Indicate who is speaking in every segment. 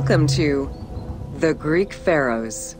Speaker 1: Welcome to the Greek Pharaohs.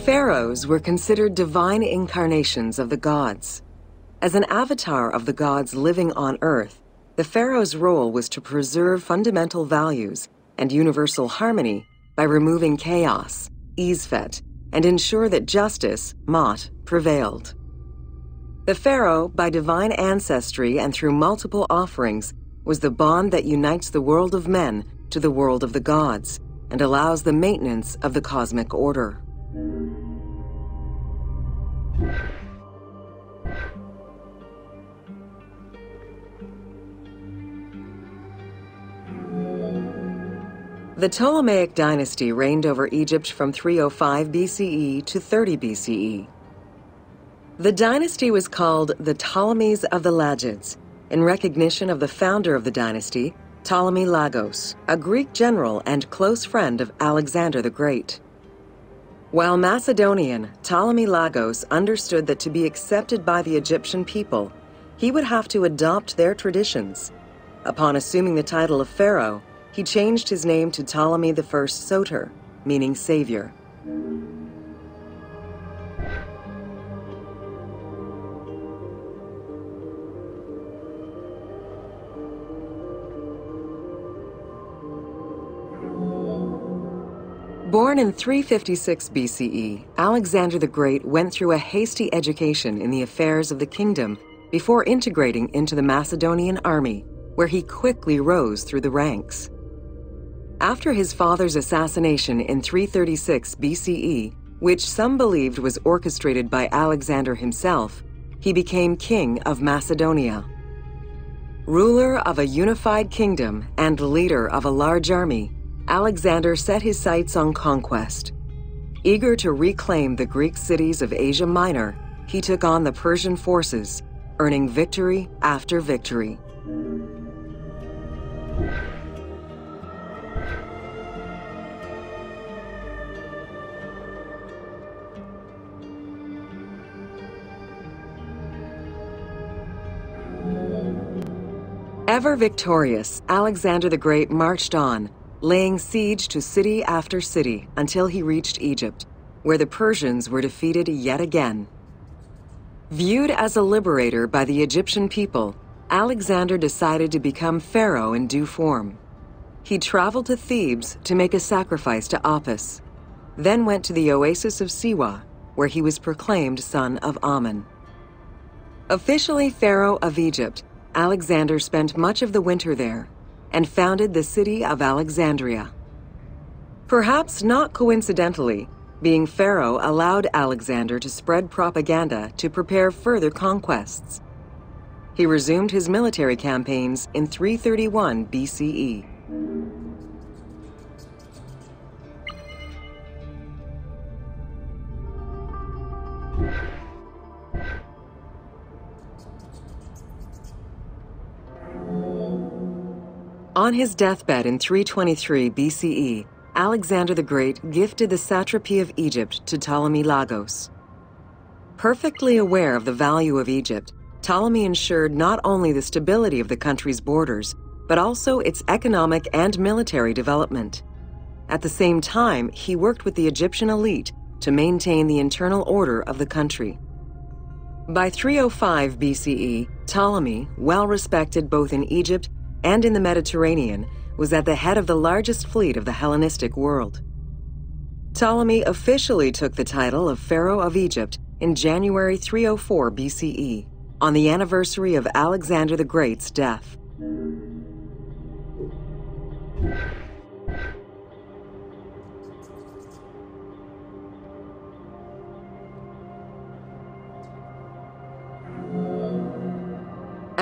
Speaker 1: Pharaohs were considered divine incarnations of the gods. As an avatar of the gods living on Earth, the pharaoh's role was to preserve fundamental values and universal harmony by removing chaos, Izfet, and ensure that justice, Mot, prevailed. The pharaoh, by divine ancestry and through multiple offerings, was the bond that unites the world of men to the world of the gods and allows the maintenance of the cosmic order. The Ptolemaic dynasty reigned over Egypt from 305 BCE to 30 BCE. The dynasty was called the Ptolemies of the Lagids, in recognition of the founder of the dynasty, Ptolemy Lagos, a Greek general and close friend of Alexander the Great. While Macedonian, Ptolemy Lagos understood that to be accepted by the Egyptian people, he would have to adopt their traditions. Upon assuming the title of pharaoh, he changed his name to Ptolemy I Soter, meaning savior. Born in 356 BCE, Alexander the Great went through a hasty education in the affairs of the kingdom before integrating into the Macedonian army, where he quickly rose through the ranks. After his father's assassination in 336 BCE, which some believed was orchestrated by Alexander himself, he became king of Macedonia. Ruler of a unified kingdom and leader of a large army, Alexander set his sights on conquest. Eager to reclaim the Greek cities of Asia Minor, he took on the Persian forces, earning victory after victory. Ever victorious, Alexander the Great marched on, laying siege to city after city until he reached Egypt, where the Persians were defeated yet again. Viewed as a liberator by the Egyptian people, Alexander decided to become pharaoh in due form. He traveled to Thebes to make a sacrifice to Apis, then went to the oasis of Siwa, where he was proclaimed son of Amun. Officially pharaoh of Egypt, Alexander spent much of the winter there and founded the city of Alexandria. Perhaps not coincidentally, being pharaoh allowed Alexander to spread propaganda to prepare further conquests. He resumed his military campaigns in 331 BCE. On his deathbed in 323 BCE, Alexander the Great gifted the satrapy of Egypt to Ptolemy Lagos. Perfectly aware of the value of Egypt, Ptolemy ensured not only the stability of the country's borders, but also its economic and military development. At the same time, he worked with the Egyptian elite to maintain the internal order of the country. By 305 BCE, Ptolemy, well respected both in Egypt and in the Mediterranean, was at the head of the largest fleet of the Hellenistic world. Ptolemy officially took the title of Pharaoh of Egypt in January 304 BCE, on the anniversary of Alexander the Great's death.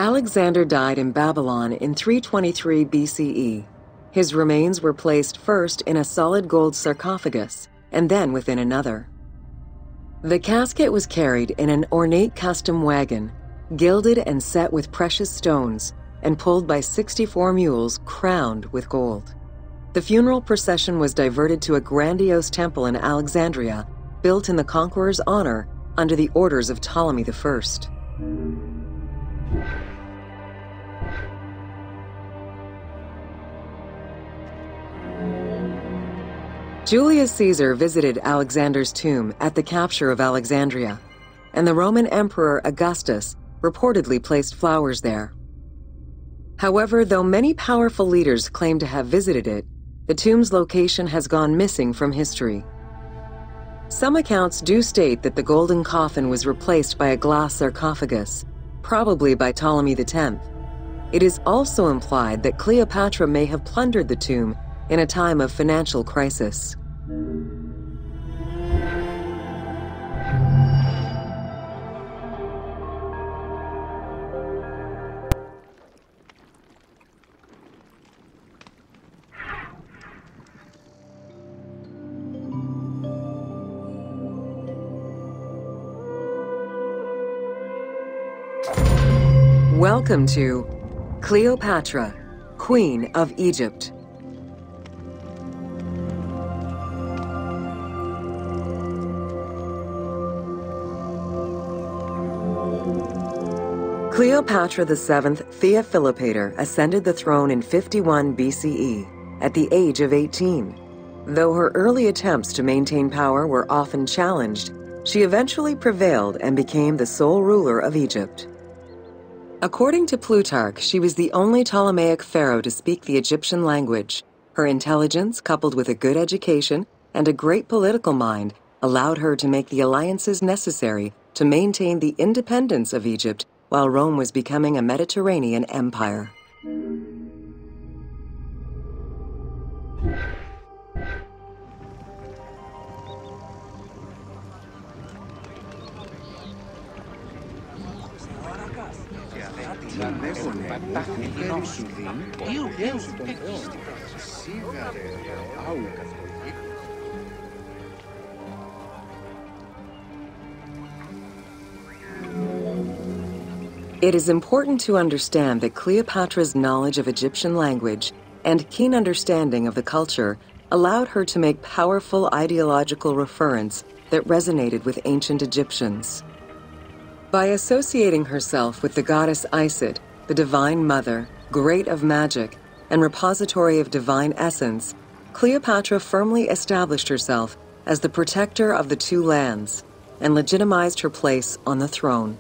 Speaker 1: Alexander died in Babylon in 323 BCE. His remains were placed first in a solid gold sarcophagus, and then within another. The casket was carried in an ornate custom wagon, gilded and set with precious stones, and pulled by 64 mules crowned with gold. The funeral procession was diverted to a grandiose temple in Alexandria, built in the conqueror's honor under the orders of Ptolemy I. Julius Caesar visited Alexander's tomb at the capture of Alexandria, and the Roman Emperor Augustus reportedly placed flowers there. However, though many powerful leaders claim to have visited it, the tomb's location has gone missing from history. Some accounts do state that the golden coffin was replaced by a glass sarcophagus, probably by Ptolemy X. It is also implied that Cleopatra may have plundered the tomb in a time of financial crisis. Welcome to Cleopatra, Queen of Egypt. Cleopatra VII Theophilopator ascended the throne in 51 BCE at the age of 18. Though her early attempts to maintain power were often challenged, she eventually prevailed and became the sole ruler of Egypt. According to Plutarch, she was the only Ptolemaic pharaoh to speak the Egyptian language. Her intelligence, coupled with a good education and a great political mind, allowed her to make the alliances necessary to maintain the independence of Egypt while Rome was becoming a Mediterranean empire. It is important to understand that Cleopatra's knowledge of Egyptian language and keen understanding of the culture allowed her to make powerful ideological reference that resonated with ancient Egyptians. By associating herself with the goddess Isis, the Divine Mother, great of magic, and repository of divine essence, Cleopatra firmly established herself as the protector of the two lands and legitimized her place on the throne.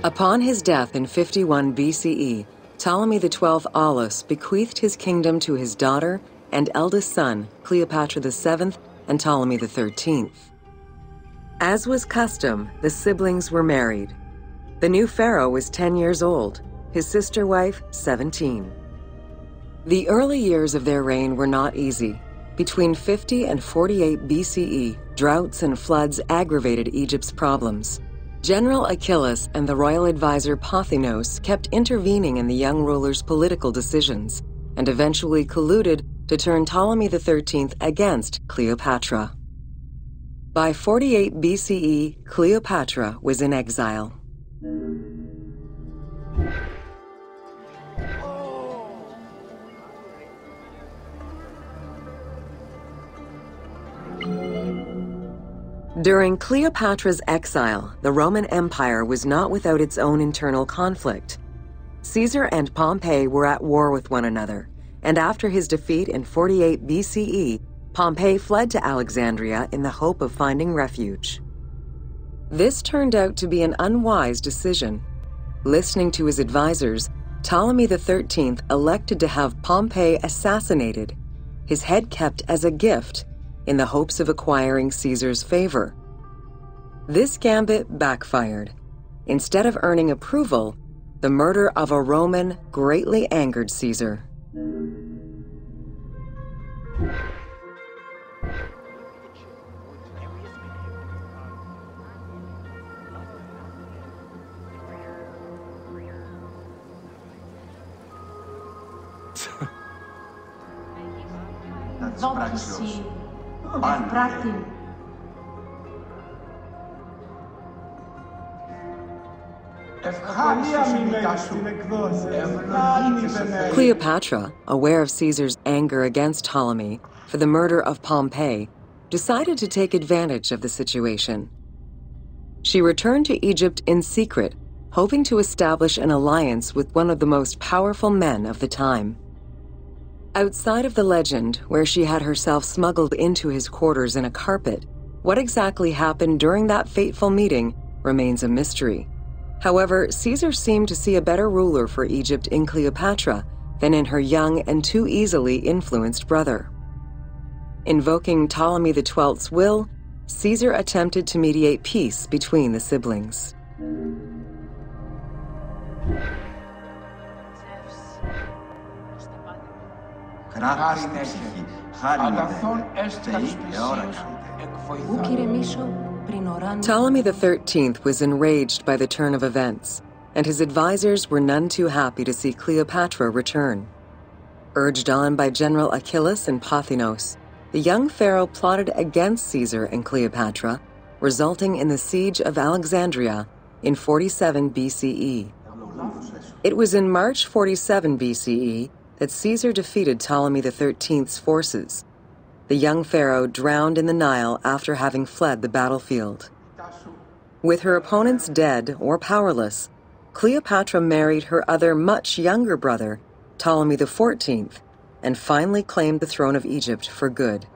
Speaker 1: Upon his death in 51 BCE, Ptolemy XII Aulus bequeathed his kingdom to his daughter and eldest son, Cleopatra VII and Ptolemy XIII. As was custom, the siblings were married. The new pharaoh was 10 years old, his sister wife 17. The early years of their reign were not easy. Between 50 and 48 BCE, droughts and floods aggravated Egypt's problems. General Achilles and the royal advisor Pothinos kept intervening in the young ruler's political decisions, and eventually colluded to turn Ptolemy XIII against Cleopatra. By 48 BCE, Cleopatra was in exile. During Cleopatra's exile, the Roman Empire was not without its own internal conflict. Caesar and Pompey were at war with one another, and after his defeat in 48 BCE, Pompey fled to Alexandria in the hope of finding refuge. This turned out to be an unwise decision. Listening to his advisors, Ptolemy XIII elected to have Pompey assassinated, his head kept as a gift in the hopes of acquiring Caesar's favor. This gambit backfired. Instead of earning approval, the murder of a Roman greatly angered Caesar. Cleopatra, aware of Caesar's anger against Ptolemy for the murder of Pompey, decided to take advantage of the situation. She returned to Egypt in secret, hoping to establish an alliance with one of the most powerful men of the time. Outside of the legend, where she had herself smuggled into his quarters in a carpet, what exactly happened during that fateful meeting remains a mystery. However, Caesar seemed to see a better ruler for Egypt in Cleopatra than in her young and too easily influenced brother. Invoking Ptolemy XII's will, Caesar attempted to mediate peace between the siblings. Ptolemy XIII was enraged by the turn of events, and his advisors were none too happy to see Cleopatra return. Urged on by General Achillas and Pothinos, the young pharaoh plotted against Caesar and Cleopatra, resulting in the siege of Alexandria in 47 BCE. It was in March 47 BCE that Caesar defeated Ptolemy XIII's forces. The young pharaoh drowned in the Nile after having fled the battlefield. With her opponents dead or powerless, Cleopatra married her other much younger brother, Ptolemy XIV, and finally claimed the throne of Egypt for good.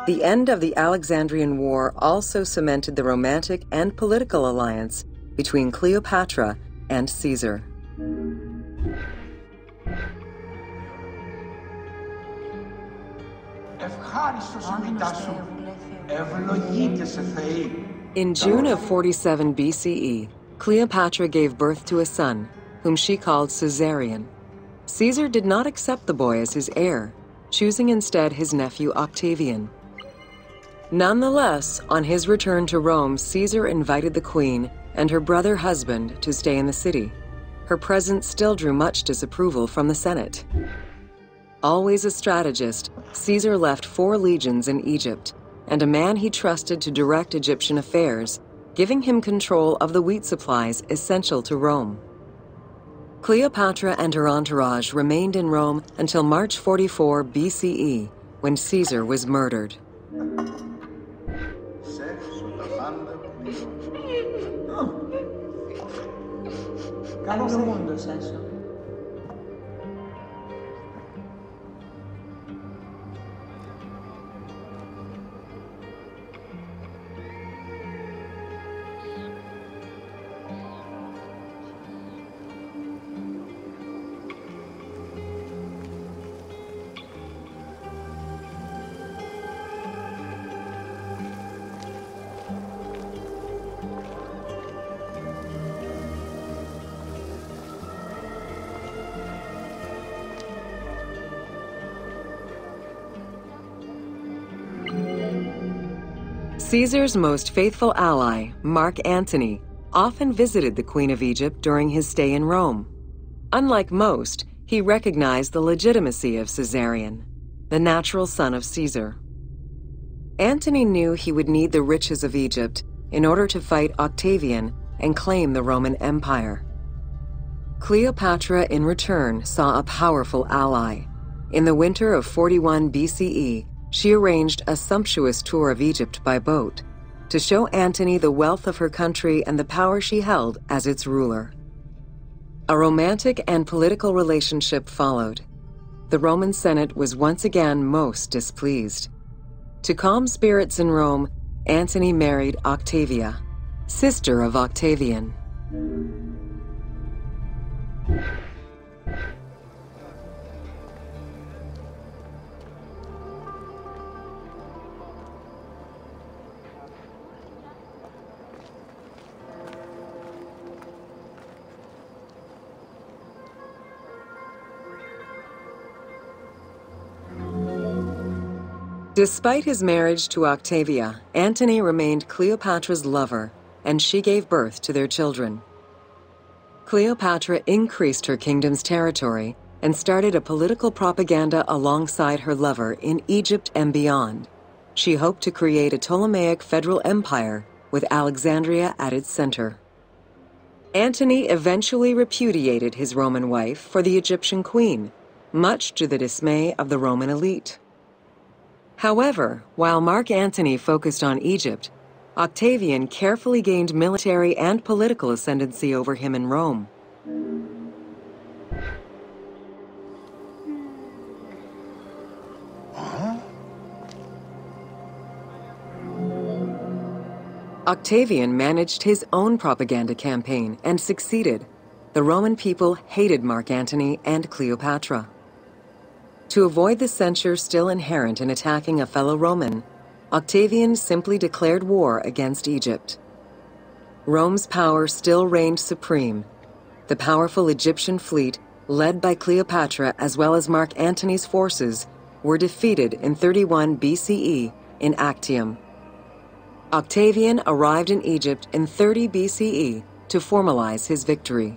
Speaker 1: The end of the Alexandrian War also cemented the romantic and political alliance between Cleopatra and Caesar. In June of 47 BCE, Cleopatra gave birth to a son, whom she called Caesarion. Caesar did not accept the boy as his heir, choosing instead his nephew Octavian. Nonetheless, on his return to Rome, Caesar invited the queen and her brother husband to stay in the city. Her presence still drew much disapproval from the Senate. Always a strategist, Caesar left 4 legions in Egypt and a man he trusted to direct Egyptian affairs, giving him control of the wheat supplies essential to Rome. Cleopatra and her entourage remained in Rome until March 44 BCE, when Caesar was murdered. Caesar's most faithful ally, Mark Antony, often visited the Queen of Egypt during his stay in Rome. Unlike most, he recognized the legitimacy of Caesarion, the natural son of Caesar. Antony knew he would need the riches of Egypt in order to fight Octavian and claim the Roman Empire. Cleopatra, in return, saw a powerful ally. In the winter of 41 BCE, she arranged a sumptuous tour of Egypt by boat to show Antony the wealth of her country and the power she held as its ruler. A romantic and political relationship followed. The Roman Senate was once again most displeased. To calm spirits in Rome, Antony married Octavia, sister of Octavian. Despite his marriage to Octavia, Antony remained Cleopatra's lover, and she gave birth to their children. Cleopatra increased her kingdom's territory and started a political propaganda alongside her lover in Egypt and beyond. She hoped to create a Ptolemaic federal empire with Alexandria at its center. Antony eventually repudiated his Roman wife for the Egyptian queen, much to the dismay of the Roman elite. However, while Mark Antony focused on Egypt, Octavian carefully gained military and political ascendancy over him in Rome. Octavian managed his own propaganda campaign and succeeded. The Roman people hated Mark Antony and Cleopatra. To avoid the censure still inherent in attacking a fellow Roman, Octavian simply declared war against Egypt. Rome's power still reigned supreme. The powerful Egyptian fleet, led by Cleopatra as well as Mark Antony's forces, were defeated in 31 BCE in Actium. Octavian arrived in Egypt in 30 BCE to formalize his victory.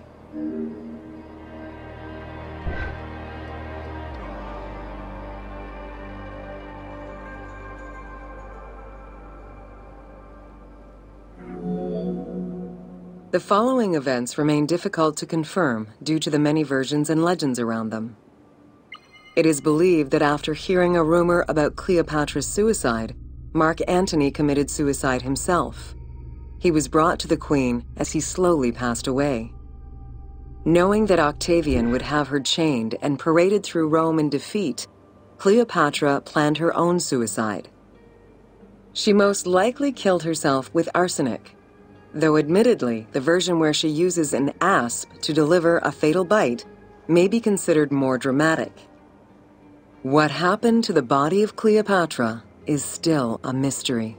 Speaker 1: The following events remain difficult to confirm due to the many versions and legends around them. It is believed that after hearing a rumor about Cleopatra's suicide, Mark Antony committed suicide himself. He was brought to the queen as he slowly passed away. Knowing that Octavian would have her chained and paraded through Rome in defeat, Cleopatra planned her own suicide. She most likely killed herself with arsenic, though admittedly, the version where she uses an asp to deliver a fatal bite may be considered more dramatic. What happened to the body of Cleopatra is still a mystery.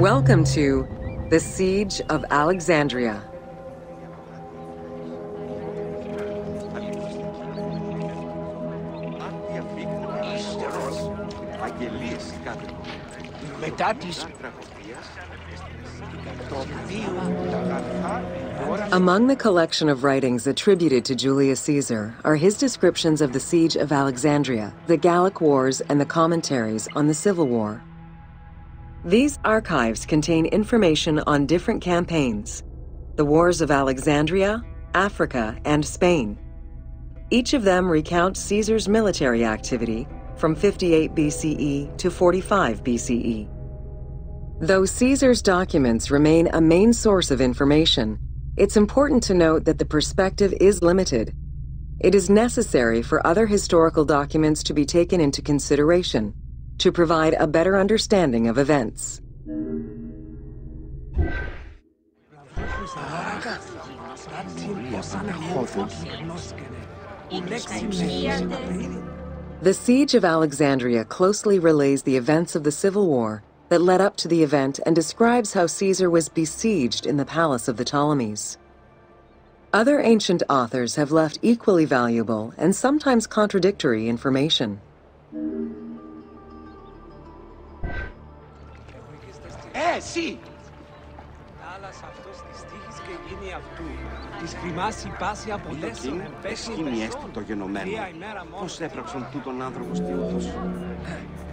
Speaker 1: Welcome to the Siege of Alexandria. Among the collection of writings attributed to Julius Caesar are his descriptions of the Siege of Alexandria, the Gallic Wars, and the commentaries on the Civil War. These archives contain information on different campaigns, the wars of Alexandria, Africa, and Spain. Each of them recounts Caesar's military activity from 58 BCE to 45 BCE. Though Caesar's documents remain a main source of information, it's important to note that the perspective is limited. It is necessary for other historical documents to be taken into consideration to provide a better understanding of events. The Siege of Alexandria closely relays the events of the Civil War that led up to the event and describes how Caesar was besieged in the palace of the Ptolemies. Other ancient authors have left equally valuable and sometimes contradictory information.
Speaker 2: Sì!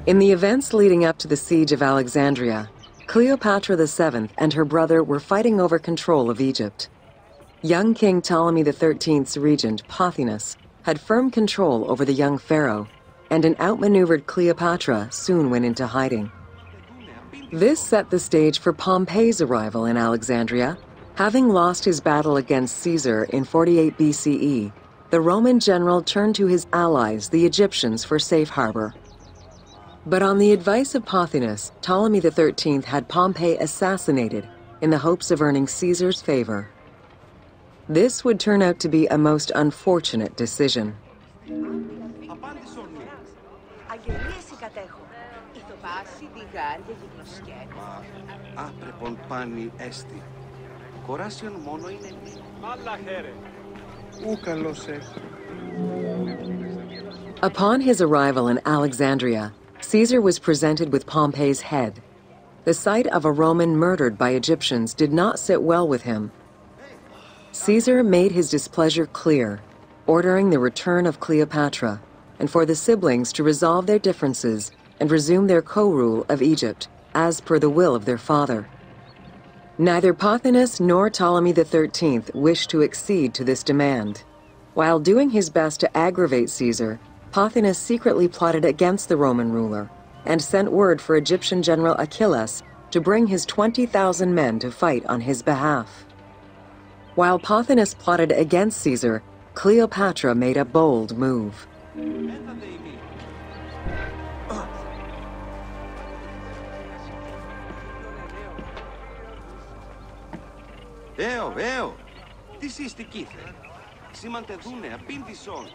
Speaker 1: In the events leading up to the Siege of Alexandria, Cleopatra VII and her brother were fighting over control of Egypt. Young King Ptolemy XIII's regent, Pothinus, had firm control over the young pharaoh, and an outmaneuvered Cleopatra soon went into hiding. This set the stage for Pompey's arrival in Alexandria. Having lost his battle against Caesar in 48 BCE, the Roman general turned to his allies, the Egyptians, for safe harbor. But on the advice of Pothinus, Ptolemy XIII had Pompey assassinated in the hopes of earning Caesar's favor. This would turn out to be a most unfortunate decision.
Speaker 3: Αγγελίες κατέχω. Ηθοπάση, διγάρια, γυμνοσκέπη.
Speaker 2: Μα άπρεπον πάνι έστι. Κοράσιον μόνο είναι μη. Μάλλα χαίρε. Ου καλώς έχει.
Speaker 1: Upon his arrival in Alexandria, Caesar was presented with Pompey's head. The sight of a Roman murdered by Egyptians did not sit well with him. Caesar made his displeasure clear, ordering the return of Cleopatra, and for the siblings to resolve their differences and resume their co-rule of Egypt, as per the will of their father. Neither Pothinus nor Ptolemy XIII wished to accede to this demand. While doing his best to aggravate Caesar, Pothinus secretly plotted against the Roman ruler and sent word for Egyptian general Achilles to bring his 20,000 men to fight on his behalf. While Pothinus plotted against Caesar, Cleopatra made a bold move.
Speaker 2: Eo, τι σύστη κήθε. Σήμαντε δούνε, απήντησον.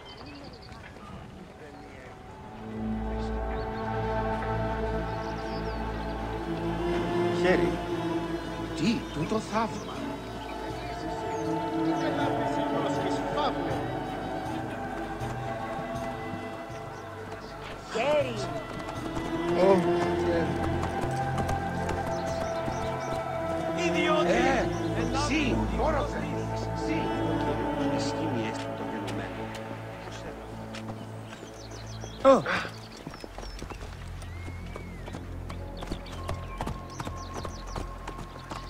Speaker 2: Χέρι, τι, τούτο θαύμα.
Speaker 3: Χέρι.
Speaker 2: Ιδιώτη! Sì, ora sì. Ισχύει έστω το γενομένο.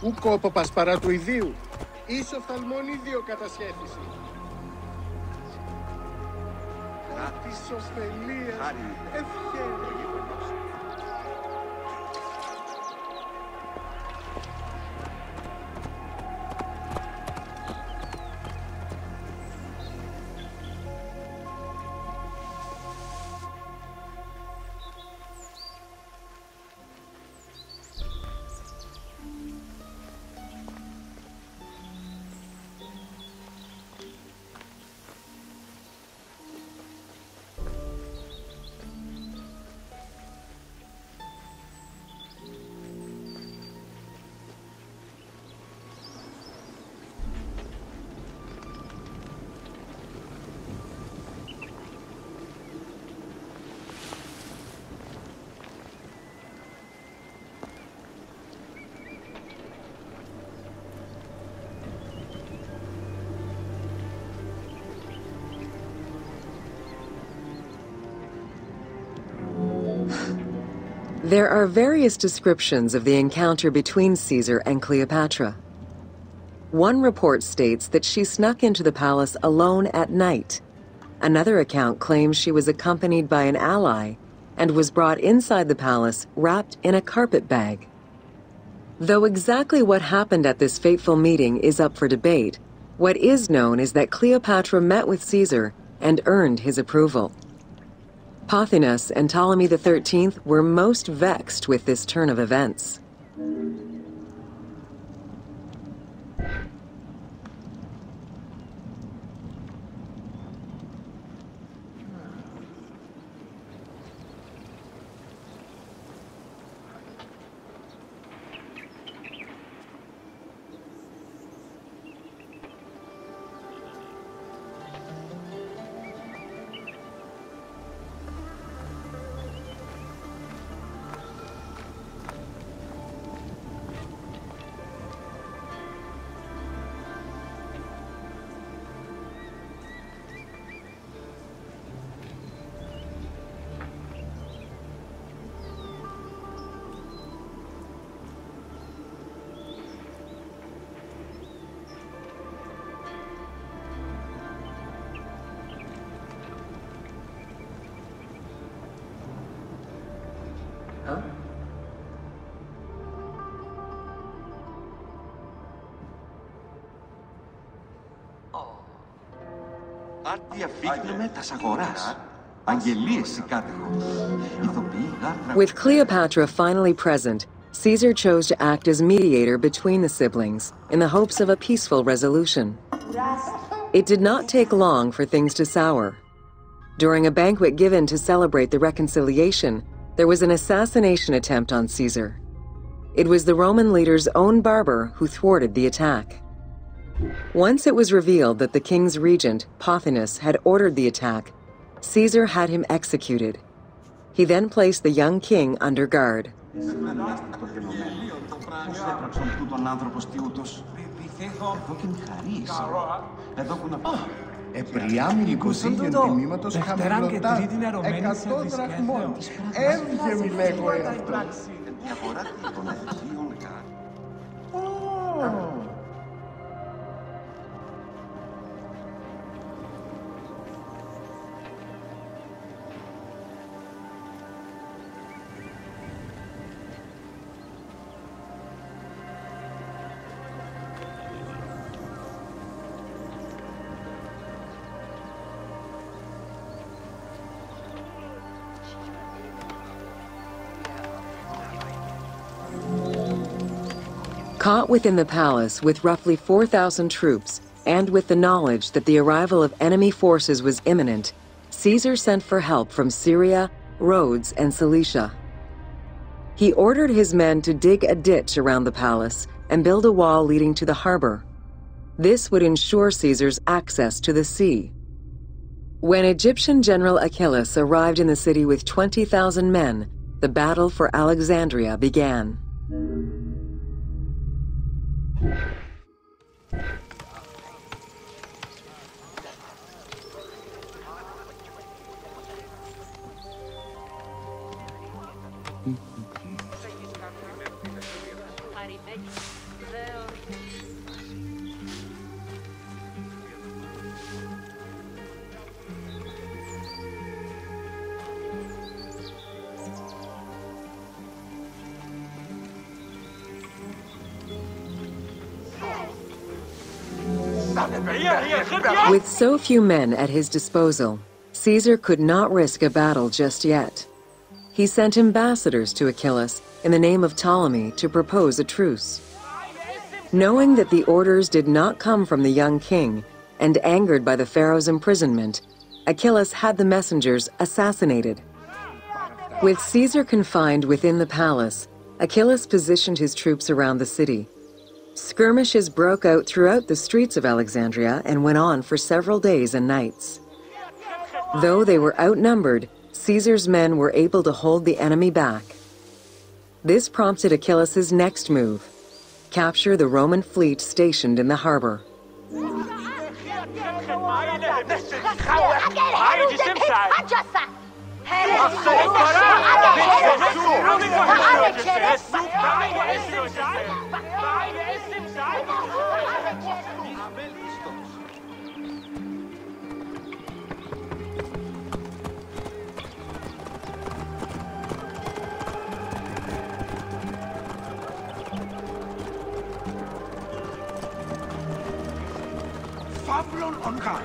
Speaker 4: Ου κόποπας παρά του ιδίου, εις οφθαλμόν ίδιο κατασχέθηση. Κράτης ωφελίας, ευχαίρε.
Speaker 1: There are various descriptions of the encounter between Caesar and Cleopatra. One report states that she snuck into the palace alone at night. Another account claims she was accompanied by an ally and was brought inside the palace wrapped in a carpet bag. Though exactly what happened at this fateful meeting is up for debate, what is known is that Cleopatra met with Caesar and earned his approval. Pothinus and Ptolemy XIII were most vexed with this turn of events. With Cleopatra finally present, Caesar chose to act as mediator between the siblings in the hopes of a peaceful resolution. It did not take long for things to sour. During a banquet given to celebrate the reconciliation, there was an assassination attempt on Caesar. It was the Roman leader's own barber who thwarted the attack. Once it was revealed that the king's regent, Pothinus, had ordered the attack, Caesar had him executed. He then placed the young king under guard.
Speaker 4: Επριάμιλη κοσίγιον τιμήματος χαμηλωτά 100 δραχμών. Έβγε μη λέγω εαυτός.
Speaker 1: Caught within the palace with roughly 4,000 troops, and with the knowledge that the arrival of enemy forces was imminent, Caesar sent for help from Syria, Rhodes, and Cilicia. He ordered his men to dig a ditch around the palace and build a wall leading to the harbor. This would ensure Caesar's access to the sea. When Egyptian General Achillas arrived in the city with 20,000 men, the battle for Alexandria began. With so few men at his disposal, Caesar could not risk a battle just yet. He sent ambassadors to Achillas in the name of Ptolemy to propose a truce. Knowing that the orders did not come from the young king, and angered by the pharaoh's imprisonment, Achillas had the messengers assassinated. With Caesar confined within the palace, Achillas positioned his troops around the city. Skirmishes broke out throughout the streets of Alexandria and went on for several days and nights. Though they were outnumbered, Caesar's men were able to hold the enemy back. This prompted Achillas's next move: capture the Roman fleet stationed in the harbor.
Speaker 2: Fablon on guard.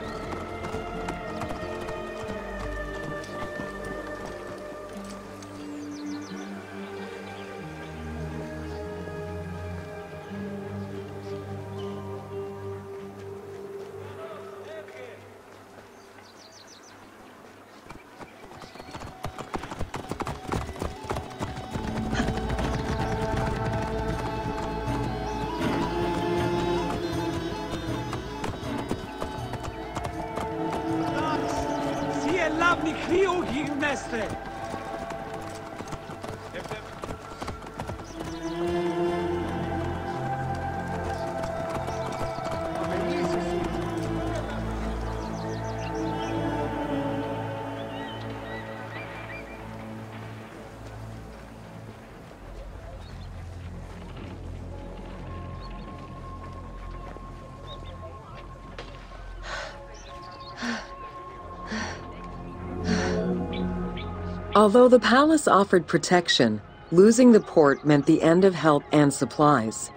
Speaker 2: Although the palace offered protection, losing the port meant the end of help and supplies.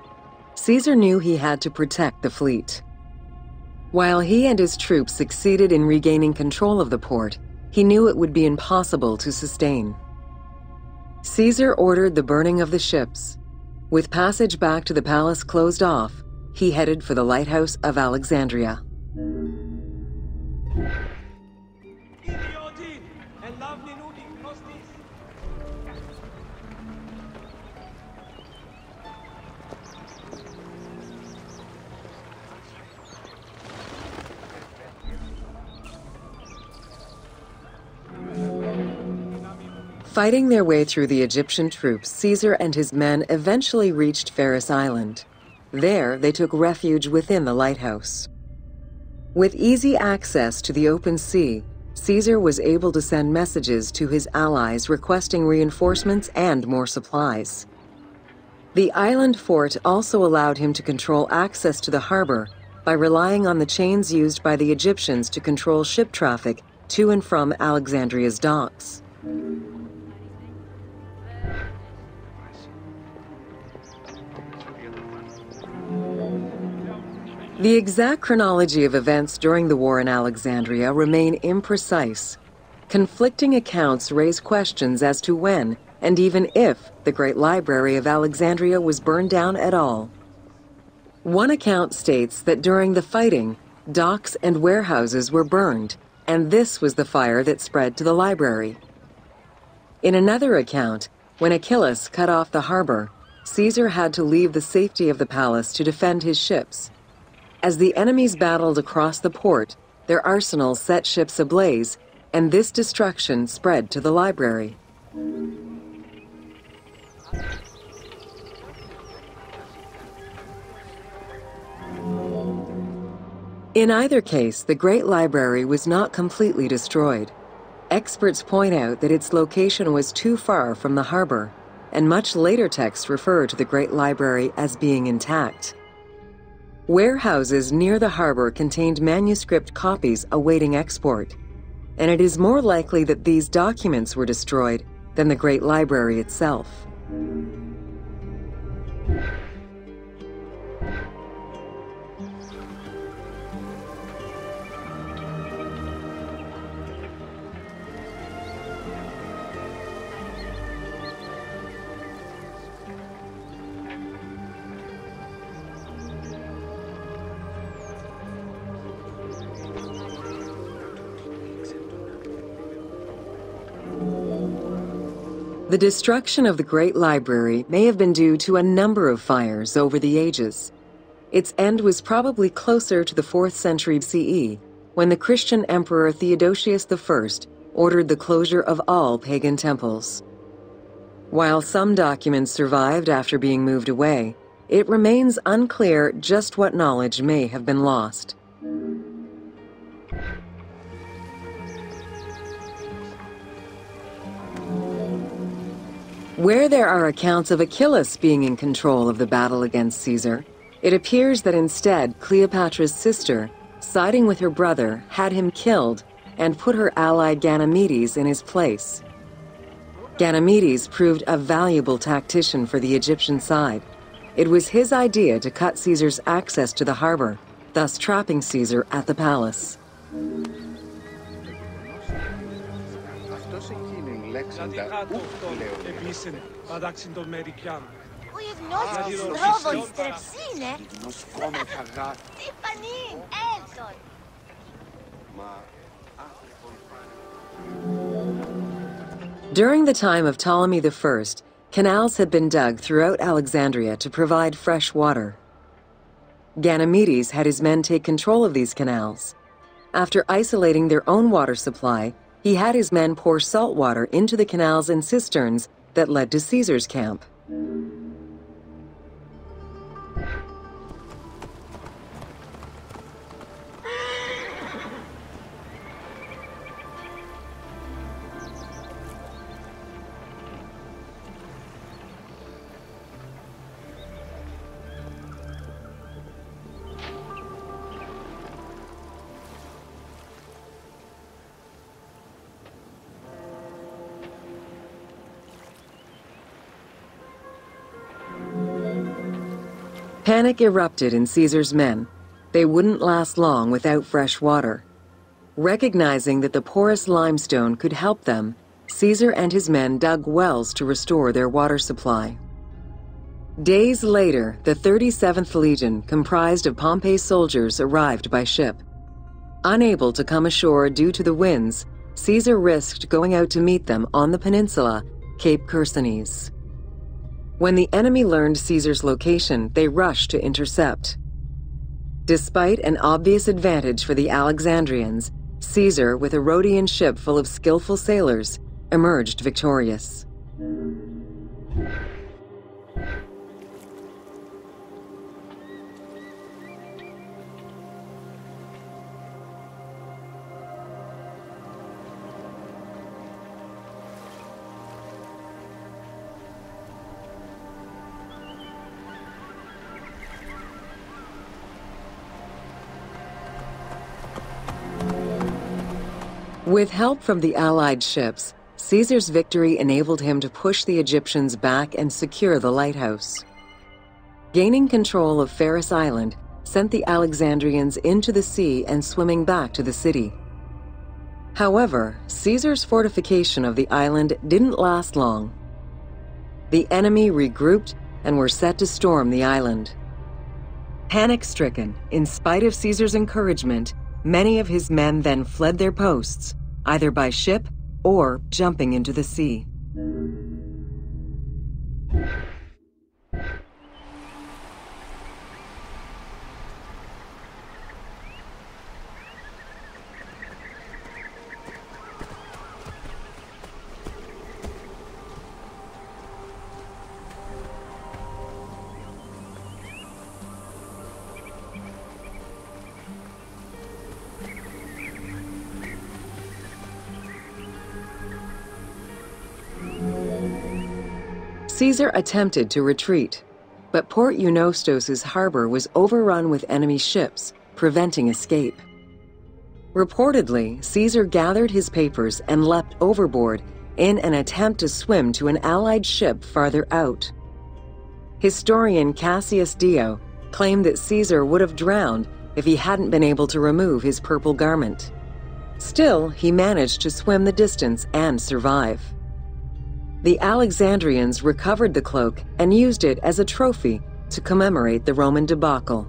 Speaker 2: Caesar knew he had to protect the fleet. While he and his troops succeeded in regaining control of the port, he knew it would be impossible to sustain. Caesar ordered the burning of the ships. With passage back to the palace closed off, he headed for the lighthouse of Alexandria. Fighting their way through the Egyptian troops, Caesar and his men eventually reached Pharos Island. There, they took refuge within the lighthouse. With easy access to the open sea, Caesar was able to send messages to his allies requesting reinforcements and more supplies. The island fort also allowed him to control access to the harbor by relying on the chains used by the Egyptians to control ship traffic to and from Alexandria's docks. The exact chronology of events during the war in Alexandria remain imprecise. Conflicting accounts raise questions as to when, and even if, the Great Library of Alexandria was burned down at all. One account states that during the fighting, docks and warehouses were burned, and this was the fire that spread to the library. In another account, when Achilles cut off the harbor, Caesar had to leave the safety of the palace to defend his ships. As the enemies battled across the port, their arsenals set ships ablaze, and this destruction spread to the library. In either case, the Great Library was not completely destroyed. Experts point out that its location was too far from the harbor, and much later texts refer to the Great Library as being intact. Warehouses near the harbor contained manuscript copies awaiting export, and it is more likely that these documents were destroyed than the Great Library itself. The destruction of the Great Library may have been due to a number of fires over the ages. Its end was probably closer to the 4th century CE, when the Christian Emperor Theodosius I ordered the closure of all pagan temples. While some documents survived after being moved away, it remains unclear just what knowledge may have been lost. Where there are accounts of Achilles being in control of the battle against Caesar, it appears that instead Cleopatra's sister, siding with her brother, had him killed and put her ally Ganymedes in his place. Ganymedes proved a valuable tactician for the Egyptian side. It was his idea to cut Caesar's access to the harbor, thus trapping Caesar at the palace. During the time of Ptolemy I, canals had been dug throughout Alexandria to provide fresh water. Ganymedes had his men take control of these canals. After isolating their own water supply, he had his men pour salt water into the canals and cisterns that led to Caesar's camp. Panic erupted in Caesar's men. They wouldn't last long without fresh water. Recognizing that the porous limestone could help them, Caesar and his men dug wells to restore their water supply. Days later, the 37th Legion, comprised of Pompey's soldiers, arrived by ship. Unable to come ashore due to the winds, Caesar risked going out to meet them on the peninsula, Cape Chersonese. When the enemy learned Caesar's location, they rushed to intercept. Despite an obvious advantage for the Alexandrians, Caesar, with a Rhodian ship full of skillful sailors, emerged victorious. With help from the Allied ships, Caesar's victory enabled him to push the Egyptians back and secure the lighthouse. Gaining control of Pharos Island sent the Alexandrians into the sea and swimming back to the city. However, Caesar's fortification of the island didn't last long. The enemy regrouped and were set to storm the island. Panic-stricken, in spite of Caesar's encouragement, many of his men then fled their posts, either by ship or jumping into the sea. Caesar attempted to retreat, but Port Eunostos' harbor was overrun with enemy ships, preventing escape. Reportedly, Caesar gathered his papers and leapt overboard in an attempt to swim to an Allied ship farther out. Historian Cassius Dio claimed that Caesar would have drowned if he hadn't been able to remove his purple garment. Still, he managed to swim the distance and survive. The Alexandrians recovered the cloak and used it as a trophy to commemorate the Roman debacle.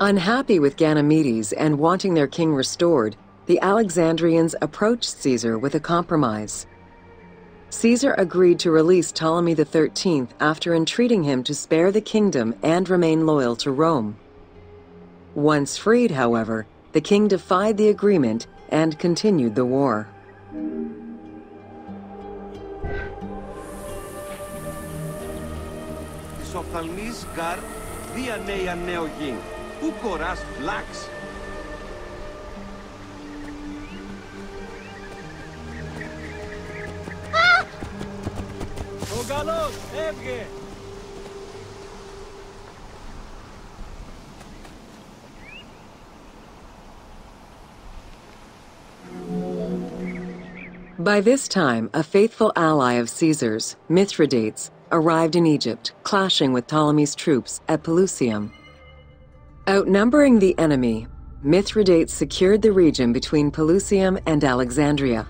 Speaker 2: Unhappy with Ganymedes and wanting their king restored, the Alexandrians approached Caesar with a compromise. Caesar agreed to release Ptolemy XIII after entreating him to spare the kingdom and remain loyal to Rome. Once freed, however, the king defied the agreement and continued the war.
Speaker 5: Πού κοράς φλάξ. Ο Γαλλός έβγε.
Speaker 2: By this time, a faithful ally of Caesar's, Mithridates, arrived in Egypt, clashing with Ptolemy's troops at Pelusium. Outnumbering the enemy, Mithridates secured the region between Pelusium and Alexandria.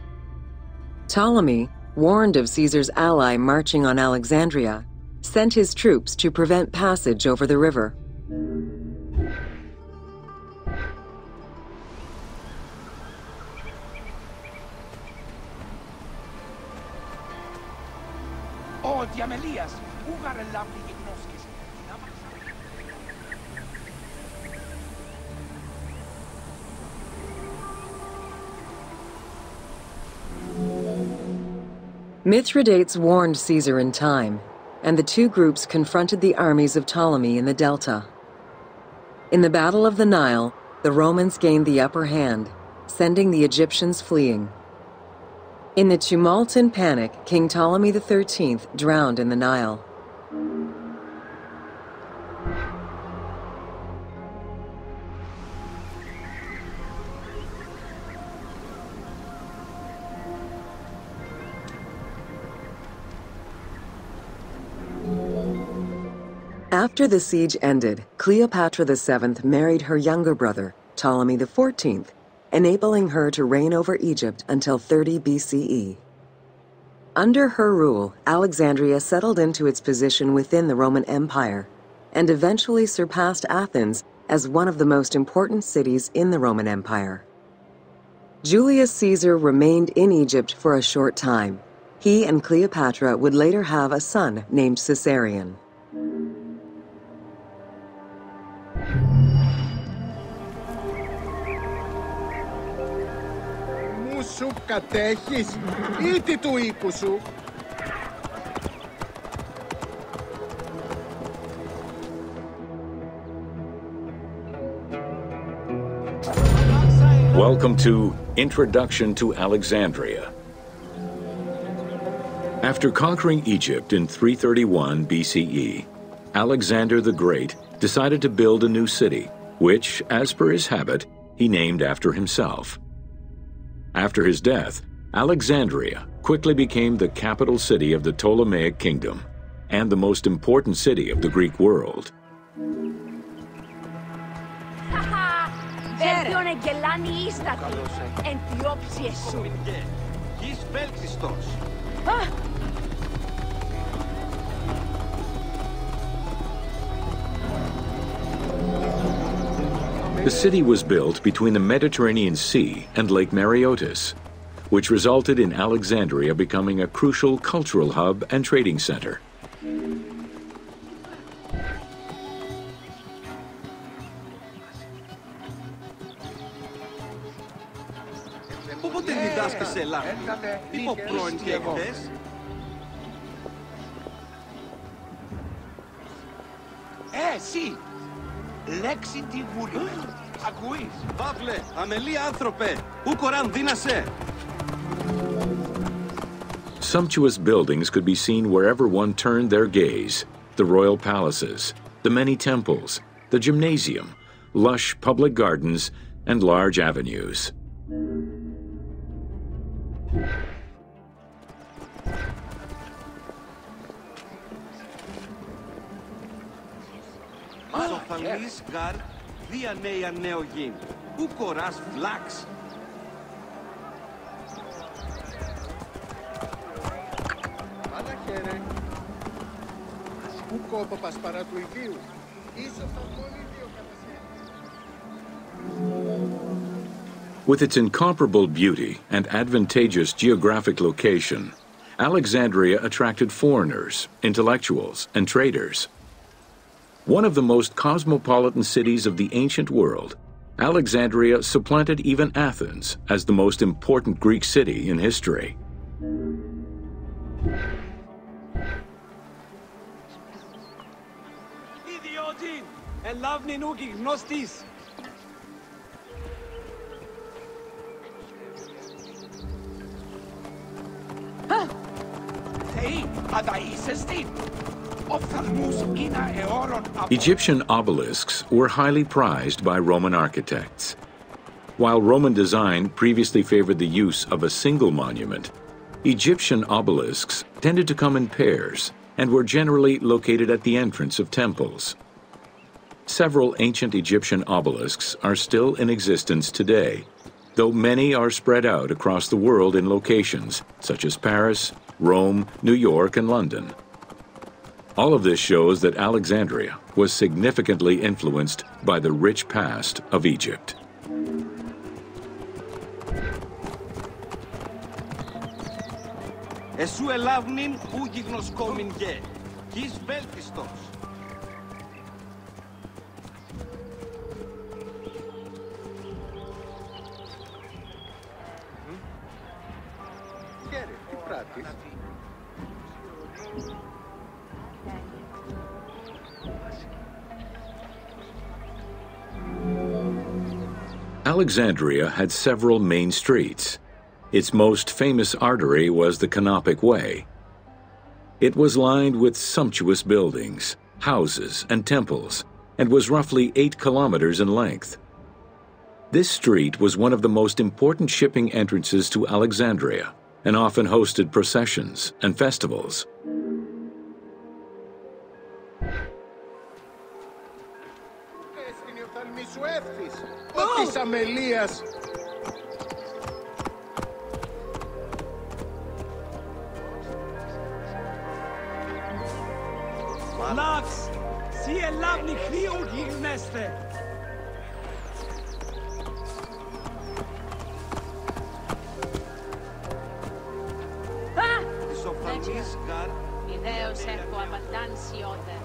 Speaker 2: Ptolemy, warned of Caesar's ally marching on Alexandria, sent his troops to prevent passage over the river.
Speaker 5: Ο Διαμελίας, ούγαρε λάμπη γυμνόσκης.
Speaker 2: Mithridates warned Caesar in time, and the two groups confronted the armies of Ptolemy in the Delta. In the Battle of the Nile, the Romans gained the upper hand, sending the Egyptians fleeing. In the tumult and panic, King Ptolemy XIII drowned in the Nile. After the siege ended, Cleopatra VII married her younger brother, Ptolemy XIV, enabling her to reign over Egypt until 30 BCE. Under her rule, Alexandria settled into its position within the Roman Empire and eventually surpassed Athens as one of the most important cities in the Roman Empire. Julius Caesar remained in Egypt for a short time. He and Cleopatra would later have a son named Caesarion.
Speaker 4: Μου σου κατέχεις ήτι του οίκου σου.
Speaker 6: Welcome to Introduction to Alexandria. After conquering Egypt in 331 BCE, Alexander the Great decided to build a new city, which, as per his habit, he named after himself. After his death, Alexandria quickly became the capital city of the Ptolemaic kingdom and the most important city of the Greek world. The city was built between the Mediterranean Sea and Lake Mareotis, which resulted in Alexandria becoming a crucial cultural hub and trading center.
Speaker 5: Πότε διδάσκεσαι Ελλάδα, τι πω πρώην και χθες. Εσύ, λέξη τη βουλή. Ακούεις. Παύλε, αμελή άνθρωπε, ου κοράν δίνασε.
Speaker 6: Sumptuous buildings could be seen wherever one turned their gaze. The royal palaces, the many temples, the gymnasium, lush public gardens, and large avenues.
Speaker 5: Σοφαλής γαρ, δια νέα νεογήν, ου κοράς φλάξ.
Speaker 4: Πάντα χαίρε. Πού κόπο πασπαρά του ιδίου. Ίσως θα μόνοι δύο κατασχέσεις.
Speaker 6: With its incomparable beauty and advantageous geographic location, Alexandria attracted foreigners, intellectuals, and traders. One of the most cosmopolitan cities of the ancient world, Alexandria supplanted even Athens as the most important Greek city in history.
Speaker 5: Ιδιότην, ελάβνην ούκη γνώστης. Θεοί, αδαΐσεστην.
Speaker 6: Egyptian obelisks were highly prized by Roman architects. While Roman design previously favored the use of a single monument, Egyptian obelisks tended to come in pairs and were generally located at the entrance of temples. Several ancient Egyptian obelisks are still in existence today, though many are spread out across the world in locations such as Paris, Rome, New York, and London. All of this shows that Alexandria was significantly influenced by the rich past of Egypt.
Speaker 5: Εσού ελάβνην ου γιγνοσκόμην γε, κεις βέλτιστος.
Speaker 4: Χαίρε, τι πράττεις.
Speaker 6: Alexandria had several main streets. Its most famous artery was the Canopic Way. It was lined with sumptuous buildings, houses, and temples, and was roughly 8 kilometers in length. This street was one of the most important shipping entrances to Alexandria, and often hosted processions and festivals.
Speaker 4: οφθαλμοί σου έρθεις. Ό, της αμελίας.
Speaker 5: Λάξ, σι ελάβνη χρήου γυρνέστε. Της οφθαλμής γαρ.
Speaker 7: Ιδέως έχω απαντάνσιότε.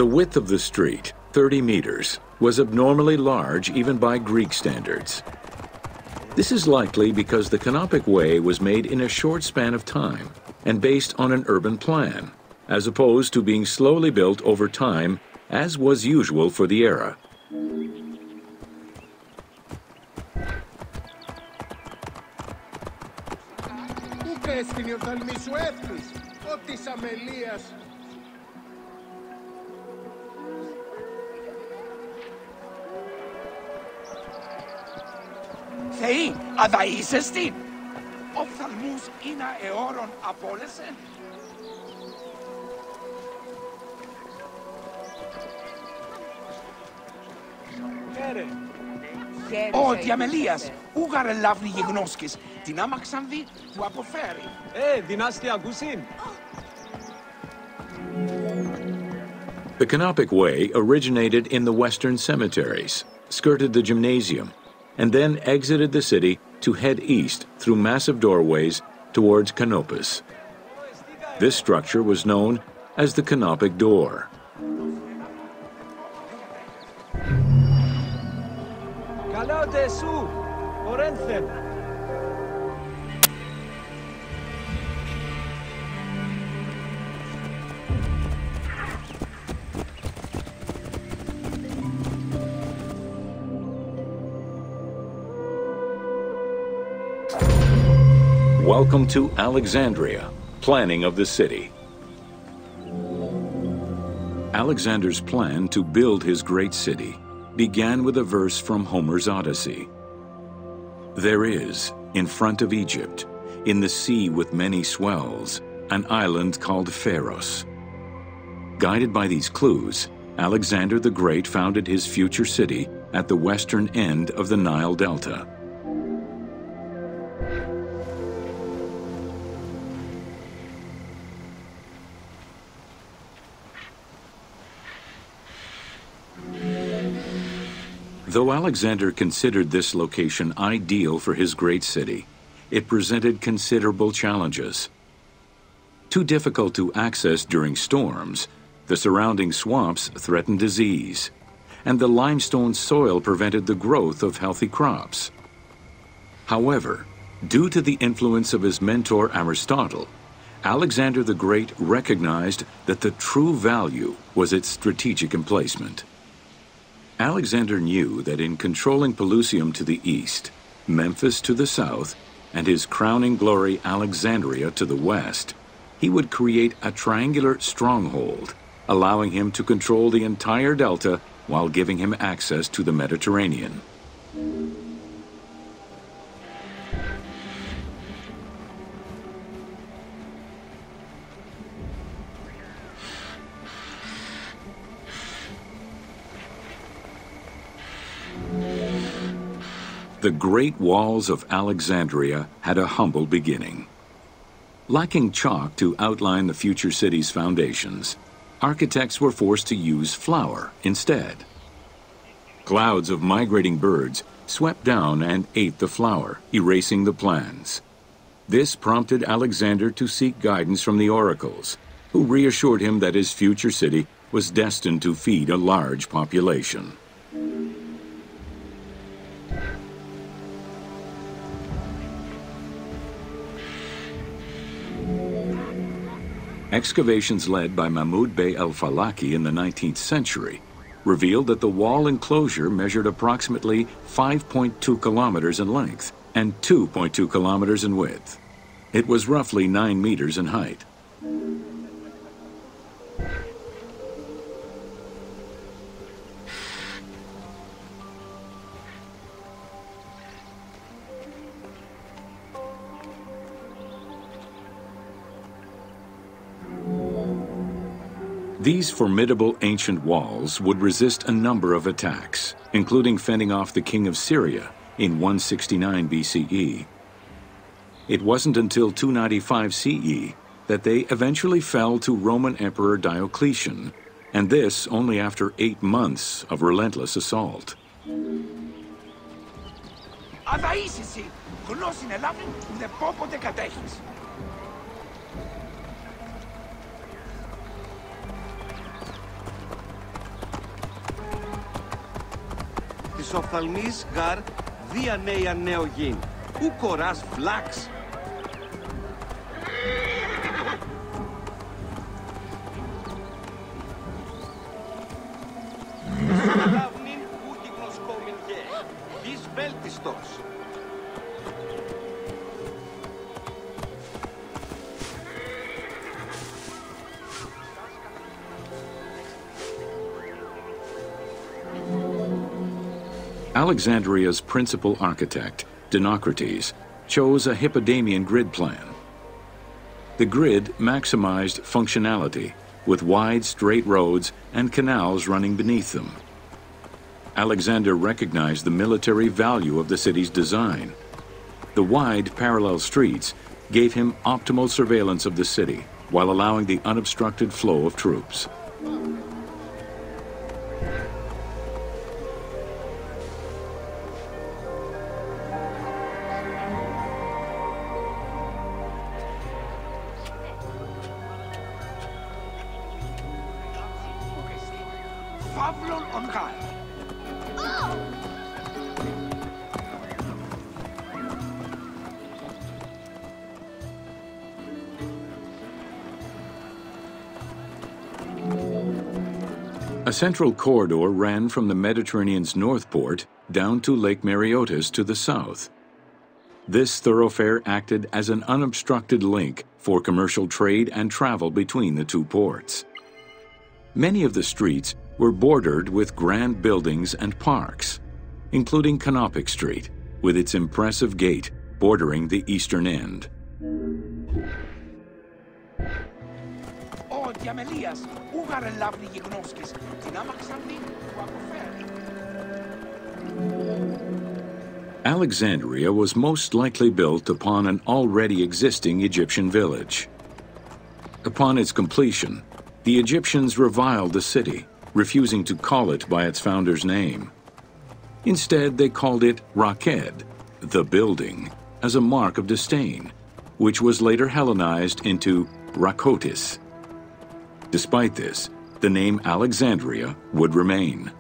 Speaker 6: The width of the street, 30 meters, was abnormally large even by Greek standards. This is likely because the Canopic Way was made in a short span of time and based on an urban plan, as opposed to being slowly built over time, as was usual for the era.
Speaker 4: Πού πέστην η οφθαλμή σου έρθεις. Ό, της αμελίας.
Speaker 5: Θεοί, αδαΐσεστη. Οφθαλμούς είναι αιώρων απόλεσεν. Ότι αμελίας, ούγαρ ελάβνη γιγνώσκης, την άμαξαν δει, του αποφέρει.
Speaker 8: Δυνάστη ακούσιν.
Speaker 6: The Canopic Way originated in the western cemeteries, skirted the gymnasium, and then exited the city to head east through massive doorways towards Canopus. This structure was known as the Canopic Door.
Speaker 8: Καλάτε σου, ορένθεν.
Speaker 6: Welcome to Alexandria, planning of the city. Alexander's plan to build his great city began with a verse from Homer's Odyssey. There is, in front of Egypt, in the sea with many swells, an island called Pharos. Guided by these clues, Alexander the Great founded his future city at the western end of the Nile Delta. Though Alexander considered this location ideal for his great city, it presented considerable challenges. Too difficult to access during storms, the surrounding swamps threatened disease, and the limestone soil prevented the growth of healthy crops. However, due to the influence of his mentor Aristotle, Alexander the Great recognized that the true value was its strategic emplacement. Alexander knew that in controlling Pelusium to the east, Memphis to the south, and his crowning glory Alexandria to the west, he would create a triangular stronghold, allowing him to control the entire delta while giving him access to the Mediterranean. The great walls of Alexandria had a humble beginning. Lacking chalk to outline the future city's foundations, architects were forced to use flour instead. Clouds of migrating birds swept down and ate the flour, erasing the plans. This prompted Alexander to seek guidance from the oracles, who reassured him that his future city was destined to feed a large population. Excavations led by Mahmud Bey el-Falaki in the 19th century revealed that the wall enclosure measured approximately 5.2 kilometers in length and 2.2 kilometers in width. It was roughly 9 meters in height. These formidable ancient walls would resist a number of attacks, including fending off the king of Syria in 169 BCE. It wasn't until 295 CE that they eventually fell to Roman Emperor Diocletian, and this only after 8 months of relentless assault.
Speaker 5: Της οφθαλμής γαρ δια νέα νεογήν, ου κοράς φλάξ. Λαύνην ου γιγνοσκόμην γε, εις βέλτιστος.
Speaker 6: Alexandria's principal architect, Dinocrates, chose a Hippodamian grid plan. The grid maximized functionality, with wide, straight roads and canals running beneath them. Alexander recognized the military value of the city's design. The wide, parallel streets gave him optimal surveillance of the city, while allowing the unobstructed flow of troops. A central corridor ran from the Mediterranean's north port down to Lake Mareotis to the south. This thoroughfare acted as an unobstructed link for commercial trade and travel between the two ports. Many of the streets were bordered with grand buildings and parks, including Canopic Street, with its impressive gate bordering the eastern end. Alexandria was most likely built upon an already existing Egyptian village. Upon its completion, the Egyptians reviled the city, refusing to call it by its founder's name. Instead, they called it Raked, the building, as a mark of disdain, which was later Hellenized into Rakotis. Despite this, the name Alexandria would remain.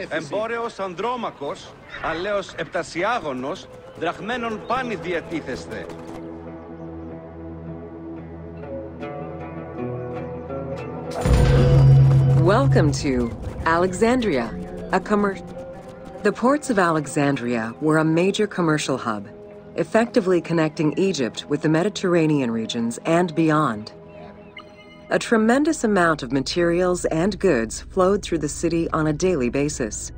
Speaker 5: Εμπόρεος Ανδρόμακος, αλέος επτασιάγωνος, δραχμένων πάνη διατίθεσθε.
Speaker 2: Welcome to Alexandria, The ports of Alexandria were a major commercial hub, effectively connecting Egypt with the Mediterranean regions and beyond. A tremendous amount of materials and goods flowed through the city on a daily basis.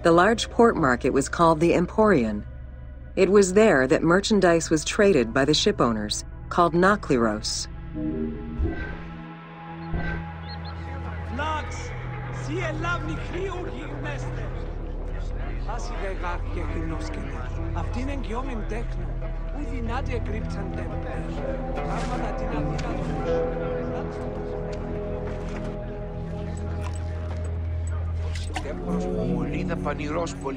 Speaker 2: The large port market was called the Emporion. It was there that merchandise was traded by the ship owners, called Nakliros.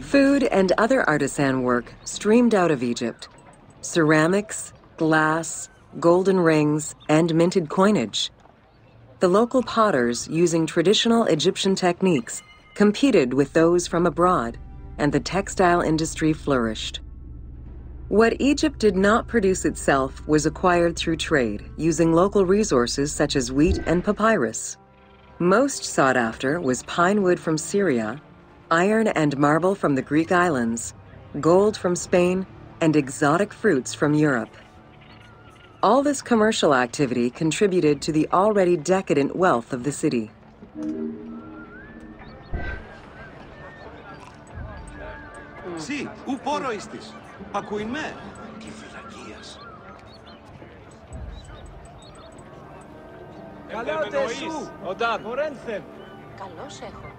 Speaker 2: Food and other artisan work streamed out of Egypt. Ceramics, glass, golden rings, and minted coinage. The local potters, using traditional Egyptian techniques, competed with those from abroad, and the textile industry flourished. What Egypt did not produce itself was acquired through trade, using local resources such as wheat and papyrus. Most sought after was pine wood from Syria, iron and marble from the Greek islands, gold from Spain, and exotic fruits from Europe. All this commercial activity contributed to the already decadent wealth of the city.
Speaker 5: Συ, ου πόρο istης. Ακούειν με. Τι φυλακίας.
Speaker 8: Καλό τεσού, Οντάν, ορένθεν.
Speaker 7: Καλώς έχω.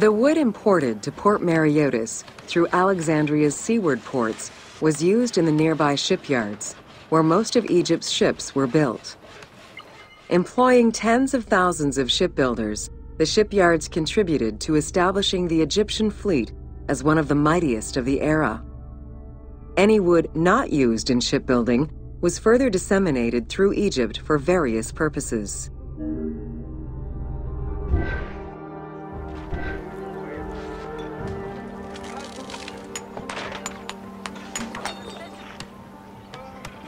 Speaker 2: The wood imported to Port Mariotis through Alexandria's seaward ports was used in the nearby shipyards, where most of Egypt's ships were built. Employing tens of thousands of shipbuilders, the shipyards contributed to establishing the Egyptian fleet as one of the mightiest of the era. Any wood not used in shipbuilding was further disseminated through Egypt for various purposes.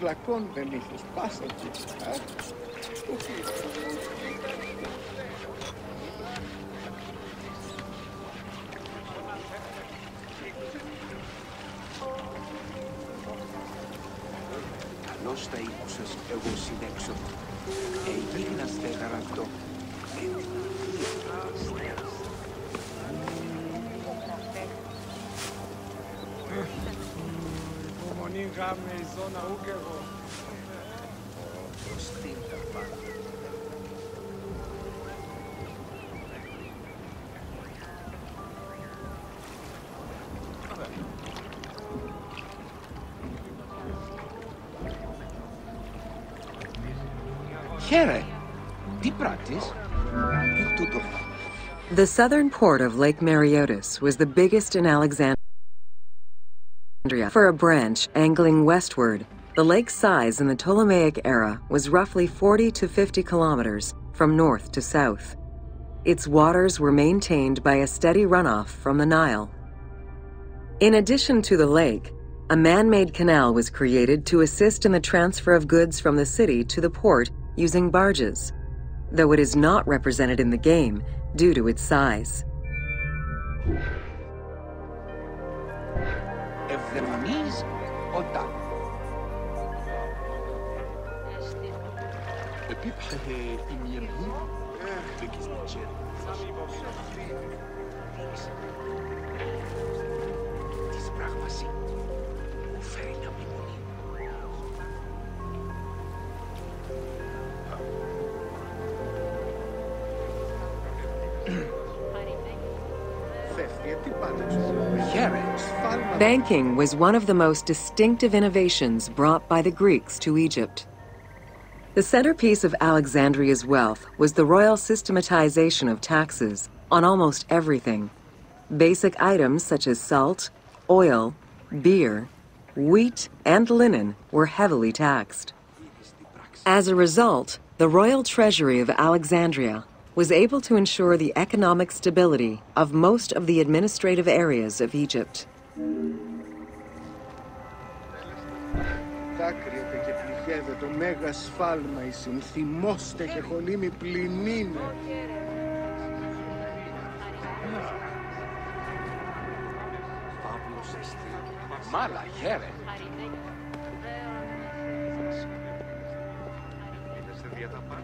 Speaker 4: Βλακών δεν είχες, πάσα εκεί.
Speaker 5: Καλώς τα ήκουσες, εγώ συνέξω. Έγινα στέγαρα αυτό.
Speaker 8: Μονή γάμε η ζώνα ού και εγώ.
Speaker 5: Προστίν τα πάντα. Χαίρε, τι πράττεις, τι τούτο.
Speaker 2: The southern port of Lake Mariotis was the biggest in Alexandria. For a branch angling westward, the lake's size in the Ptolemaic era was roughly 40 to 50 kilometers from north to south. Its waters were maintained by a steady runoff from the Nile. In addition to the lake, a man-made canal was created to assist in the transfer of goods from the city to the port using barges, though it is not represented in the game due to its size.
Speaker 5: Ευδαιμονείς όταν.
Speaker 4: Επίπχε η μυελή, βήκες με τσέρι.
Speaker 5: Τις πράγμαση μου φέρει να μην μονή.
Speaker 4: Φεύγει, τι πάτε ξέρω.
Speaker 5: Χαίρε.
Speaker 2: Banking was one of the most distinctive innovations brought by the Greeks to Egypt. The centerpiece of Alexandria's wealth was the royal systematization of taxes on almost everything. Basic items such as salt, oil, beer, wheat, and linen were heavily taxed. As a result, the royal treasury of Alexandria was able to ensure the economic stability of most of the administrative areas of Egypt.
Speaker 4: Δάκρυεται και πληγέται το μέγα σφάλμα εισιν, θυμώστε και χολίμη πληνίνε.
Speaker 5: Παύλος εστί. Μάλα, χαίρε.
Speaker 4: Είναι σε διαταπά.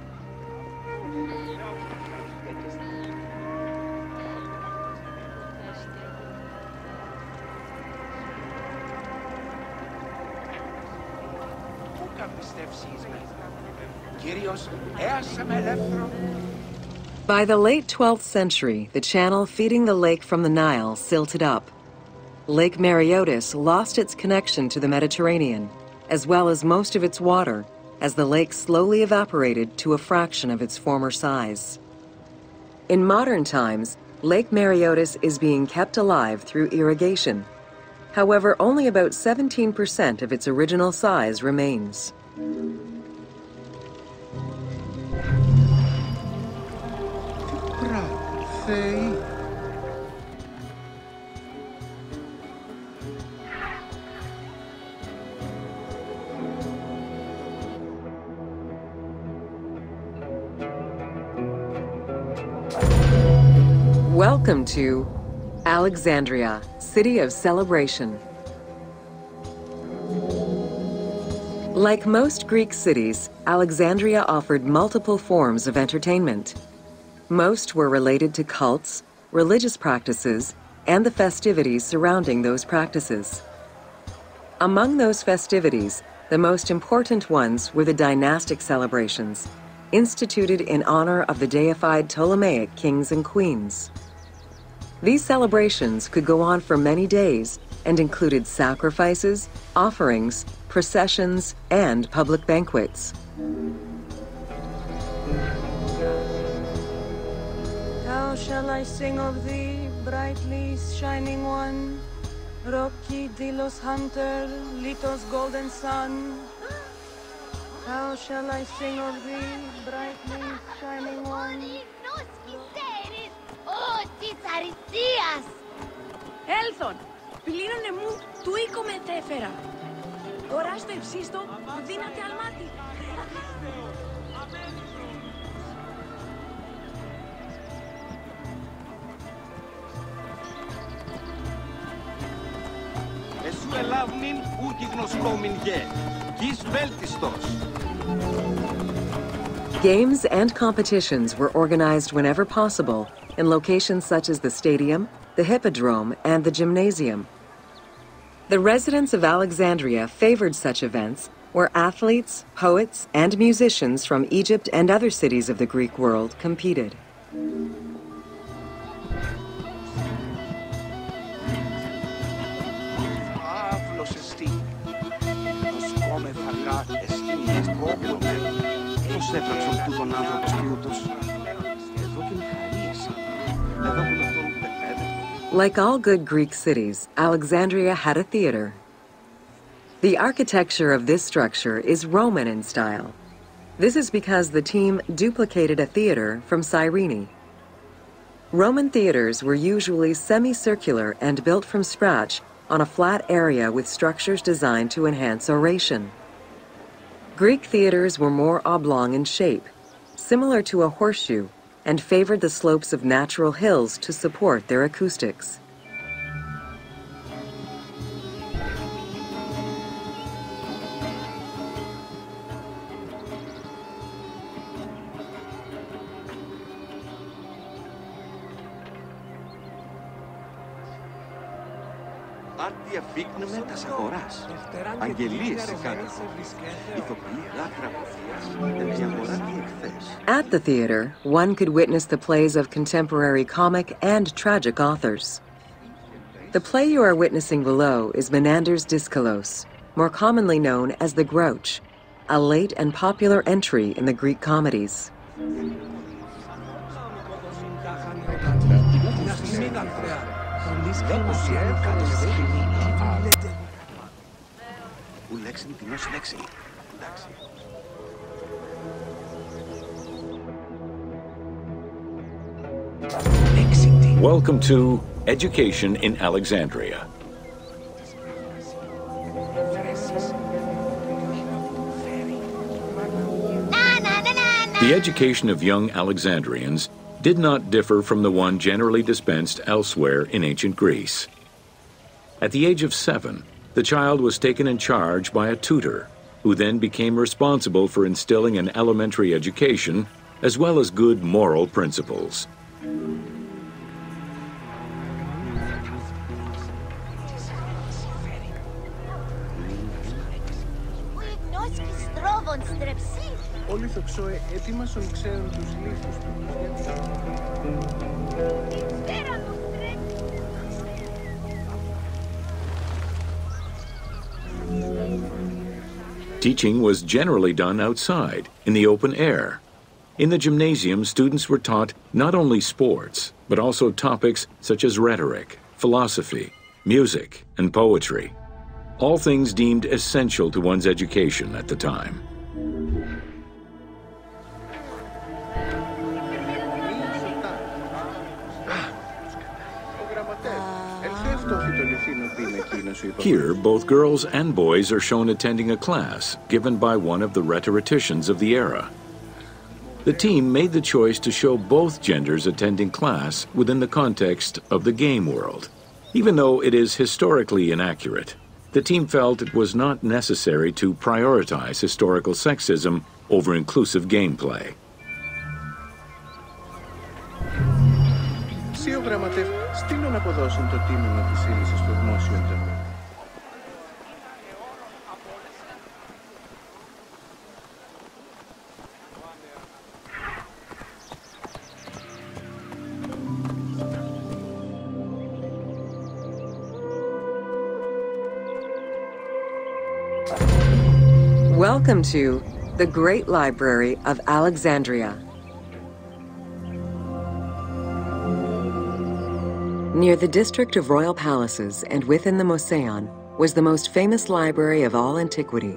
Speaker 5: Πού καπιστεύσεις με. Κύριος, έασε με ελεύθερο.
Speaker 2: By the late 12th century, the channel feeding the lake from the Nile silted up. Lake Mariotis lost its connection to the Mediterranean, as well as most of its water, as the lake slowly evaporated to a fraction of its former size. In modern times, Lake Mariotis is being kept alive through irrigation. However, only about 17% of its original size remains.
Speaker 4: Θεοί.
Speaker 2: Welcome to Alexandria, City of Celebration. Like most Greek cities, Alexandria offered multiple forms of entertainment. Most were related to cults, religious practices, and the festivities surrounding those practices. Among those festivities, the most important ones were the dynastic celebrations, instituted in honor of the deified Ptolemaic kings and queens. These celebrations could go on for many days and included sacrifices, offerings, processions, and public banquets.
Speaker 3: How shall I sing of thee, brightly shining one? Rocky Delos hunter, Letos golden sun. How shall I sing of thee, brightly shining one?
Speaker 7: Έλθον, πλήρωνε μου του οίκο μετέφερα. Τώρα στο υψίστο που δύναται αλμάτι.
Speaker 5: Εσού ελάβνην ούκη γνωσκόμην γε, κεις βέλτιστος.
Speaker 2: Games and competitions were organized whenever possible in locations such as the stadium, the hippodrome, and the gymnasium. The residents of Alexandria favored such events where athletes, poets, and musicians from Egypt and other cities of the Greek world competed. Like all good Greek cities, Alexandria had a theater. The architecture of this structure is Roman in style. This is because the team duplicated a theater from Cyrene. Roman theaters were usually semicircular and built from scratch on a flat area with structures designed to enhance oration. Greek theaters were more oblong in shape, similar to a horseshoe, and favored the slopes of natural hills to support their acoustics.
Speaker 5: Άρτια φύγνουμε τας αγοράς. Αγγελίες σε κάτω. Ηθοποιοί γάθρα αποθείας. Ενδιαγορά τι εκθές.
Speaker 2: At the theater, one could witness the plays of contemporary comic and tragic authors. The play you are witnessing below is Menander's Dyskolos, more commonly known as the Grouch, a late and popular entry in the Greek comedies.
Speaker 6: Welcome to Education in Alexandria. The education of young Alexandrians did not differ from the one generally dispensed elsewhere in ancient Greece. At the age of 7, the child was taken in charge by a tutor, who then became responsible for instilling an elementary education as well as good moral principles.
Speaker 4: Όλοι θοξόε έτοιμασον ξέρουν τους λύθους του.
Speaker 6: Teaching was generally done outside, in the open air. In the gymnasium, students were taught not only sports, but also topics such as rhetoric, philosophy, music, and poetry. All things deemed essential to one's education at the time. Here, both girls and boys are shown attending a class given by one of the rhetoricians of the era. The team made the choice to show both genders attending class within the context of the game world. Even though it is historically inaccurate, the team felt it was not necessary to prioritize historical sexism over inclusive gameplay.
Speaker 4: Αξιογραμματεύ, στείλω να αποδώσουν το τίμημα της σύλλησης στο δημόσιο ίντερνετ.
Speaker 2: Welcome to the Great Library of Alexandria. Near the district of royal palaces and within the Moseon was the most famous library of all antiquity.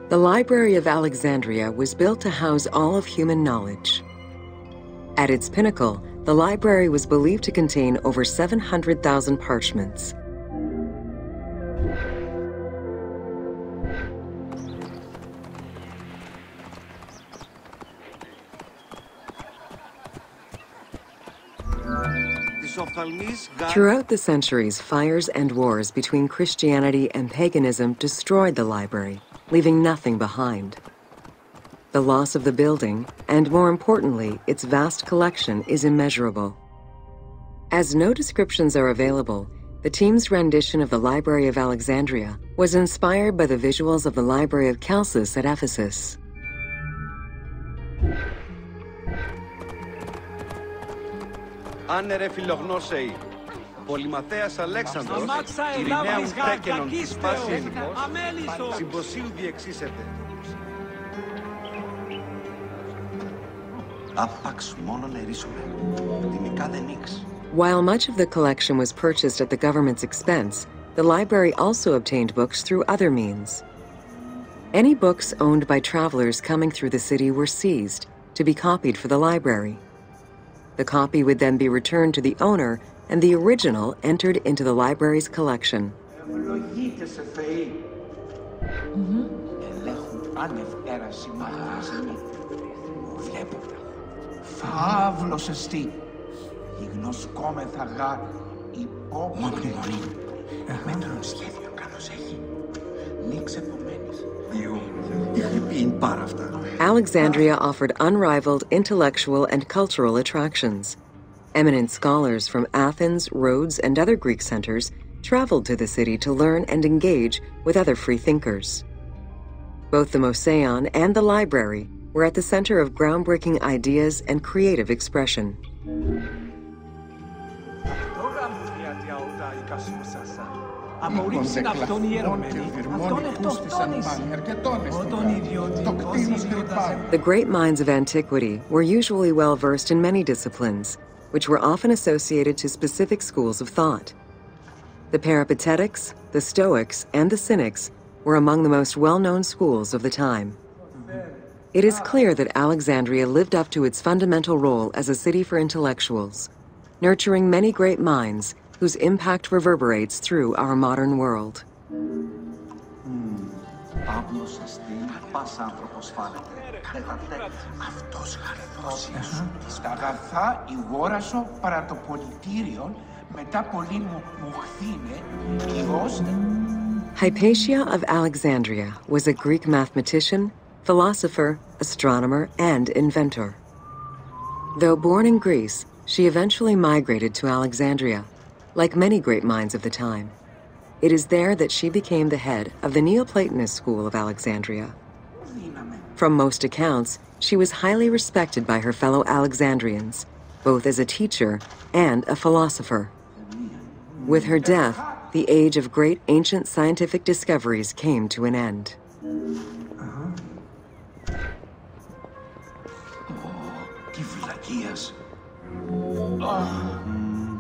Speaker 2: The Library of Alexandria was built to house all of human knowledge. At its pinnacle, the library was believed to contain over 700,000 parchments. Throughout the centuries, fires and wars between Christianity and paganism destroyed the library, leaving nothing behind. The loss of the building, and more importantly, its vast collection, is immeasurable. As no descriptions are available, the team's rendition of the Library of Alexandria was inspired by the visuals of the Library of Chalcis at Ephesus.
Speaker 5: Άνερε φιλογνώσεοι, πολυμαθέας Αλέξανδρος, ειρηναίων τέκενων της πάση ελληνικός, συμποσίου διεξήσεται. Άπαξ μόνο νερίσουμε, τιμικά δεν ήξ.
Speaker 2: While much of the collection was purchased at the government's expense, the library also obtained books through other means. Any books owned by travelers coming through the city were seized to be copied for the library. The copy would then be returned to the owner, and the original entered into the library's collection. Alexandria offered unrivaled intellectual and cultural attractions. Eminent scholars from Athens, Rhodes, and other Greek centers traveled to the city to learn and engage with other free thinkers. Both the Moseon and the library were at the center of groundbreaking ideas and creative expression. The great minds of antiquity were usually well versed in many disciplines, which were often associated to specific schools of thought. The Peripatetics, the Stoics, and the Cynics were among the most well-known schools of the time. It is clear that Alexandria lived up to its fundamental role as a city for intellectuals, nurturing many great minds whose impact reverberates through our modern world. Hypatia of Alexandria was a Greek mathematician, philosopher, astronomer, and inventor. Though born in Greece, she eventually migrated to Alexandria, like many great minds of the time. It is there that she became the head of the Neoplatonist school of Alexandria. From most accounts, she was highly respected by her fellow Alexandrians, both as a teacher and a philosopher. With her death, the age of great ancient scientific discoveries came to an end.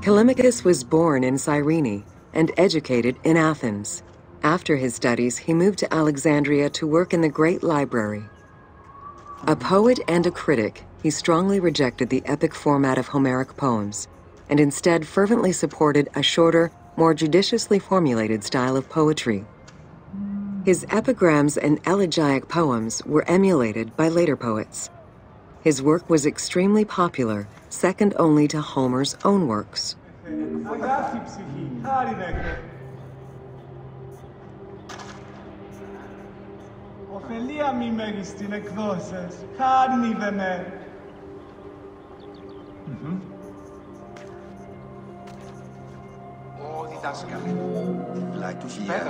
Speaker 2: Callimachus was born in Cyrene and educated in Athens. After his studies, he moved to Alexandria to work in the Great Library. A poet and a critic, he strongly rejected the epic format of Homeric poems, and instead fervently supported a shorter, more judiciously formulated style of poetry. His epigrams and elegiac poems were emulated by later poets. His work was extremely popular, second only to Homer's own works.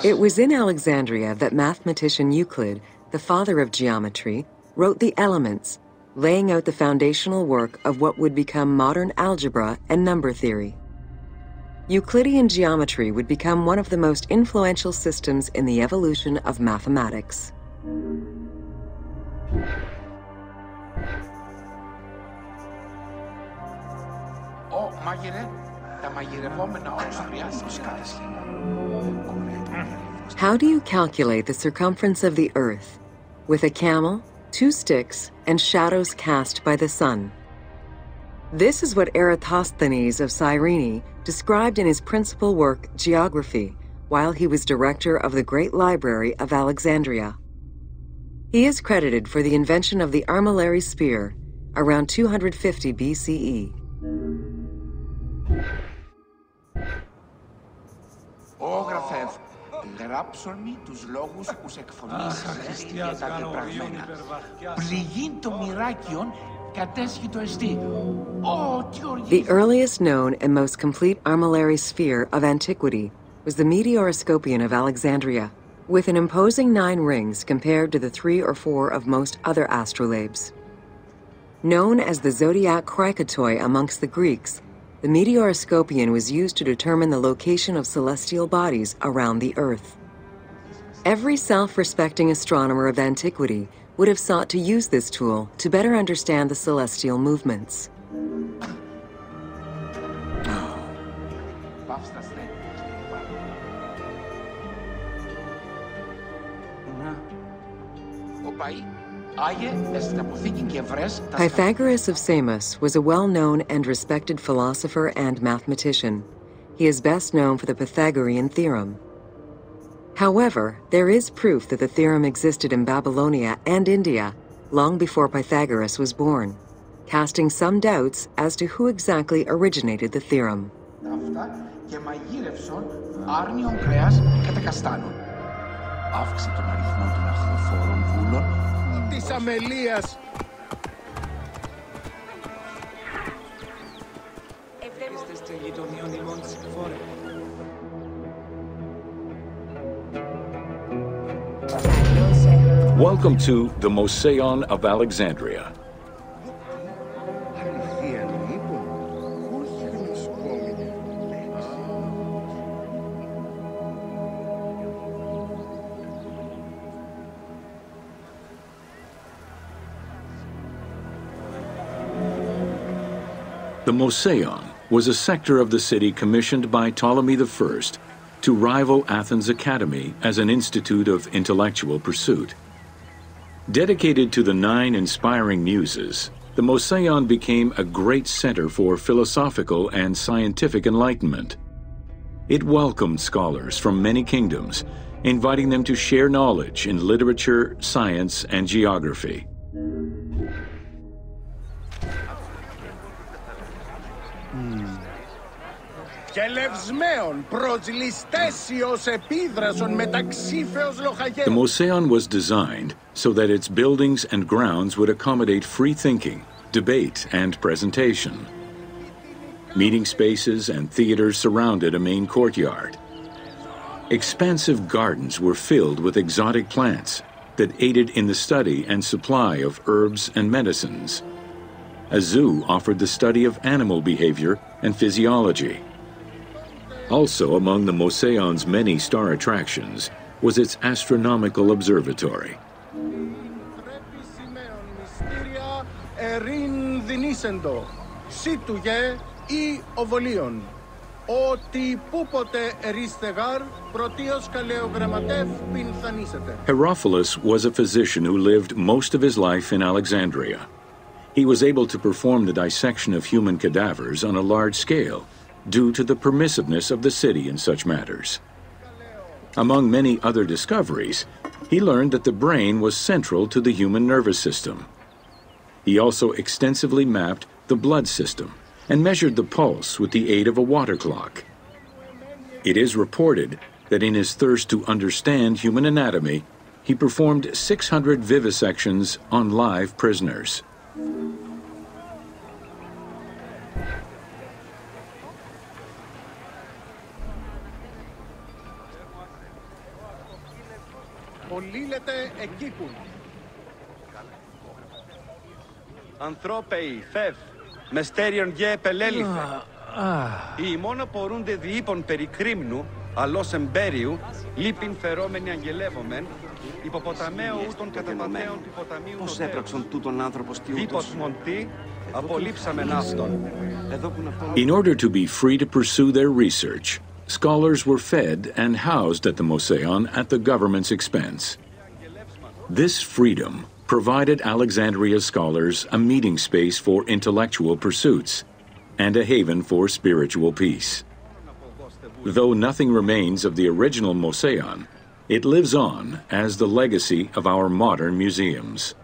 Speaker 2: It was in Alexandria that mathematician Euclid, the father of geometry, wrote the Elements, laying out the foundational work of what would become modern algebra and number theory. Euclidean geometry would become one of the most influential systems in the evolution of mathematics. How do you calculate the circumference of the Earth? With a camel, 2 sticks, and shadows cast by the sun. This is what Eratosthenes of Cyrene described in his principal work, Geography, while he was director of the Great Library of Alexandria. He is credited for the invention of the armillary sphere around 250 BCE.
Speaker 9: Γράψον μη τους λόγους που σε εκφωνήσανε για τα τετραγμένα. Πληγήν το μοιράκιον κατέσχει το εστί.
Speaker 2: The earliest known and most complete armillary sphere of antiquity was the Meteoroscopion of Alexandria, with an imposing 9 rings compared to the 3 or 4 of most other astrolabes. Known as the zodiac krikatoi amongst the Greeks, the Meteoroscopion was used to determine the location of celestial bodies around the Earth. Every self-respecting astronomer of antiquity would have sought to use this tool to better understand the celestial movements. Pythagoras of Samos was a well-known and respected philosopher and mathematician. He is best known for the Pythagorean theorem. However, there is proof that the theorem existed in Babylonia and India long before Pythagoras was born, casting some doubts as to who exactly originated the theorem.
Speaker 4: Της αμελίας.
Speaker 6: Welcome to the Moseion of Alexandria. The Moseion was a sector of the city commissioned by Ptolemy I to rival Athens' Academy as an institute of intellectual pursuit. Dedicated to the 9 inspiring muses, the Moseion became a great center for philosophical and scientific enlightenment. It welcomed scholars from many kingdoms, inviting them to share knowledge in literature, science, and geography. The Moseion was designed so that its buildings and grounds would accommodate free thinking, debate, and presentation. Meeting spaces and theaters surrounded a main courtyard. Expansive gardens were filled with exotic plants that aided in the study and supply of herbs and medicines. A zoo offered the study of animal behavior and physiology. Also among the Moseion's many star attractions was its astronomical observatory. Herophilus was a physician who lived most of his life in Alexandria. He was able to perform the dissection of human cadavers on a large scale due to the permissiveness of the city in such matters. Among many other discoveries, he learned that the brain was central to the human nervous system. He also extensively mapped the blood system and measured the pulse with the aid of a water clock. It is reported that in his thirst to understand human anatomy, he performed 600 vivisections on live prisoners.
Speaker 4: Ολίλετε εκείπουν.
Speaker 5: Ανθρώπεοι, φεύ, μεστέριον γε επελέληθε. Οι μόνο πορούνται διείπων περί κρίμνου, αλός εμπέριου, λείπειν φερόμενοι αγγελεύομεν, υποποταμαίο ούτων καταπατέων του ποταμίου
Speaker 10: Πώς έπραξαν τούτον άνθρωπο στιούτος.
Speaker 5: Δίπος μοντή, απολύψαμεν αυτον.
Speaker 6: In order to be free to pursue their research, scholars were fed and housed at the Moseon at the government's expense. This freedom provided Alexandria's scholars a meeting space for intellectual pursuits and a haven for spiritual peace. Though nothing remains of the original Moseon, it lives on as the legacy of our modern museums.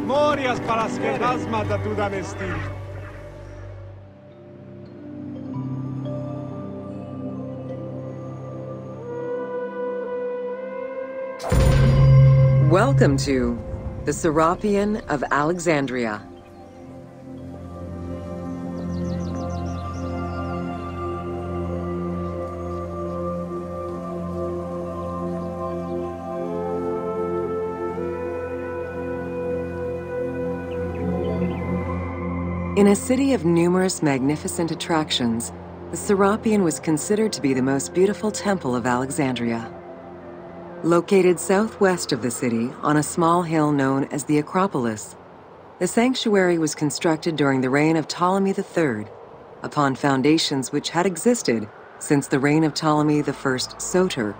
Speaker 8: Μόριας παρασκευάσματα τούταν εστί.
Speaker 2: Welcome to the Serapion of Alexandria. In a city of numerous magnificent attractions, the Serapion was considered to be the most beautiful temple of Alexandria. Located southwest of the city on a small hill known as the Acropolis, the sanctuary was constructed during the reign of Ptolemy III, upon foundations which had existed since the reign of Ptolemy I Soter.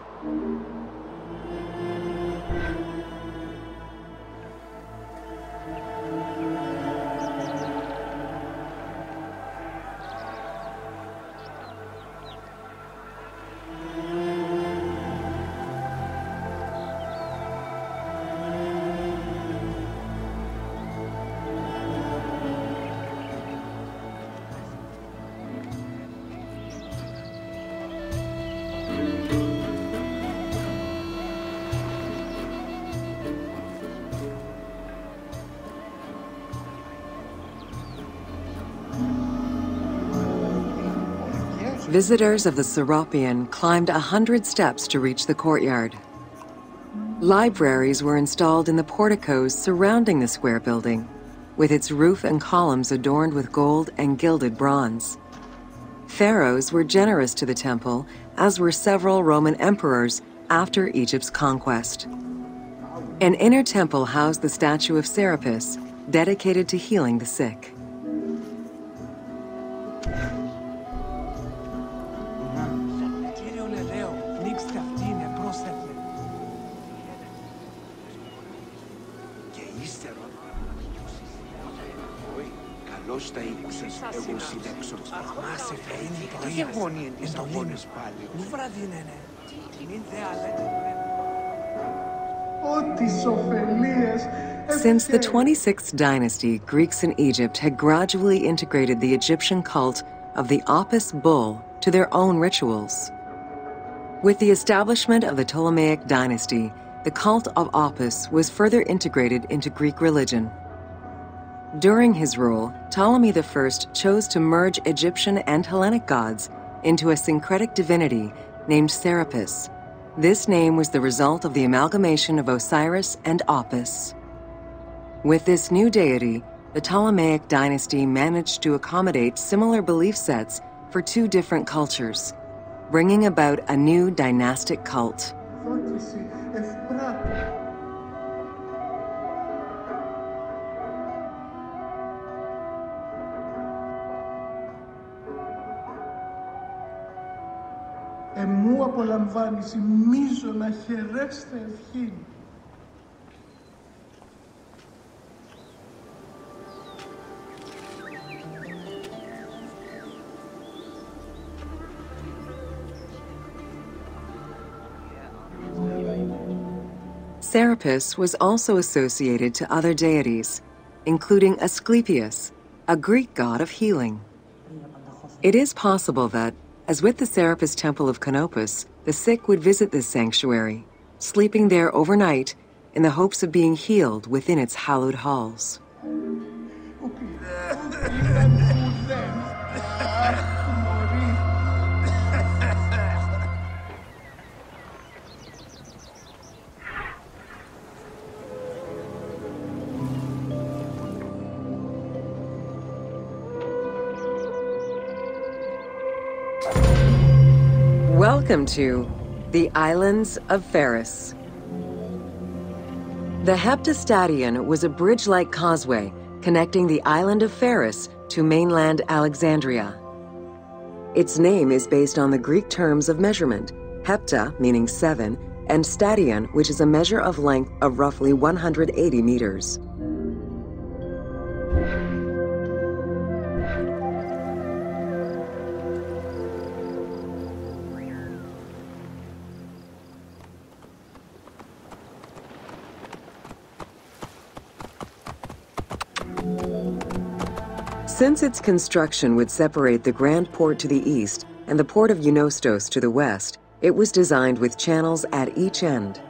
Speaker 2: Visitors of the Serapion climbed 100 steps to reach the courtyard. Libraries were installed in the porticos surrounding the square building, with its roof and columns adorned with gold and gilded bronze. Pharaohs were generous to the temple, as were several Roman emperors after Egypt's conquest. An inner temple housed the statue of Serapis, dedicated to healing the sick. Since the 26th dynasty, Greeks in Egypt had gradually integrated the Egyptian cult of the Apis bull to their own rituals. With the establishment of the Ptolemaic dynasty, the cult of Apis was further integrated into Greek religion. During his rule, Ptolemy I chose to merge Egyptian and Hellenic gods into a syncretic divinity named Serapis. This name was the result of the amalgamation of Osiris and Apis. With this new deity, the Ptolemaic dynasty managed to accommodate similar belief sets for two different cultures, bringing about a new dynastic cult.
Speaker 9: απολαμβάνεις η μείζωνα χαιρέστε ευχήν.
Speaker 2: Serapis was also associated to other deities, including Asclepius, a Greek god of healing. It is possible that, as with the Serapis Temple of Canopus, the sick would visit this sanctuary, sleeping there overnight in the hopes of being healed within its hallowed halls. Welcome to the Islands of Pharis. The Heptastadion was a bridge-like causeway connecting the island of Pharis to mainland Alexandria. Its name is based on the Greek terms of measurement, hepta, meaning 7, and stadion, which is a measure of length of roughly 180 meters. Since its construction would separate the Grand Port to the east and the port of Eunostos to the west, it was designed with channels at each end.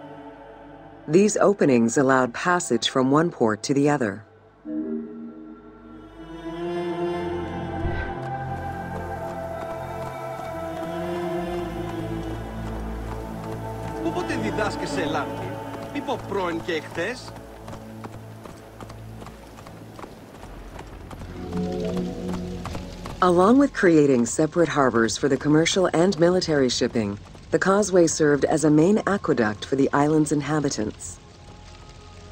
Speaker 2: These openings allowed passage from one port to the other.
Speaker 10: Πότε διδάσκεσαι Ελλάδη, μη πω πρώην και εχθές.
Speaker 2: Along with creating separate harbors for the commercial and military shipping, the causeway served as a main aqueduct for the island's inhabitants.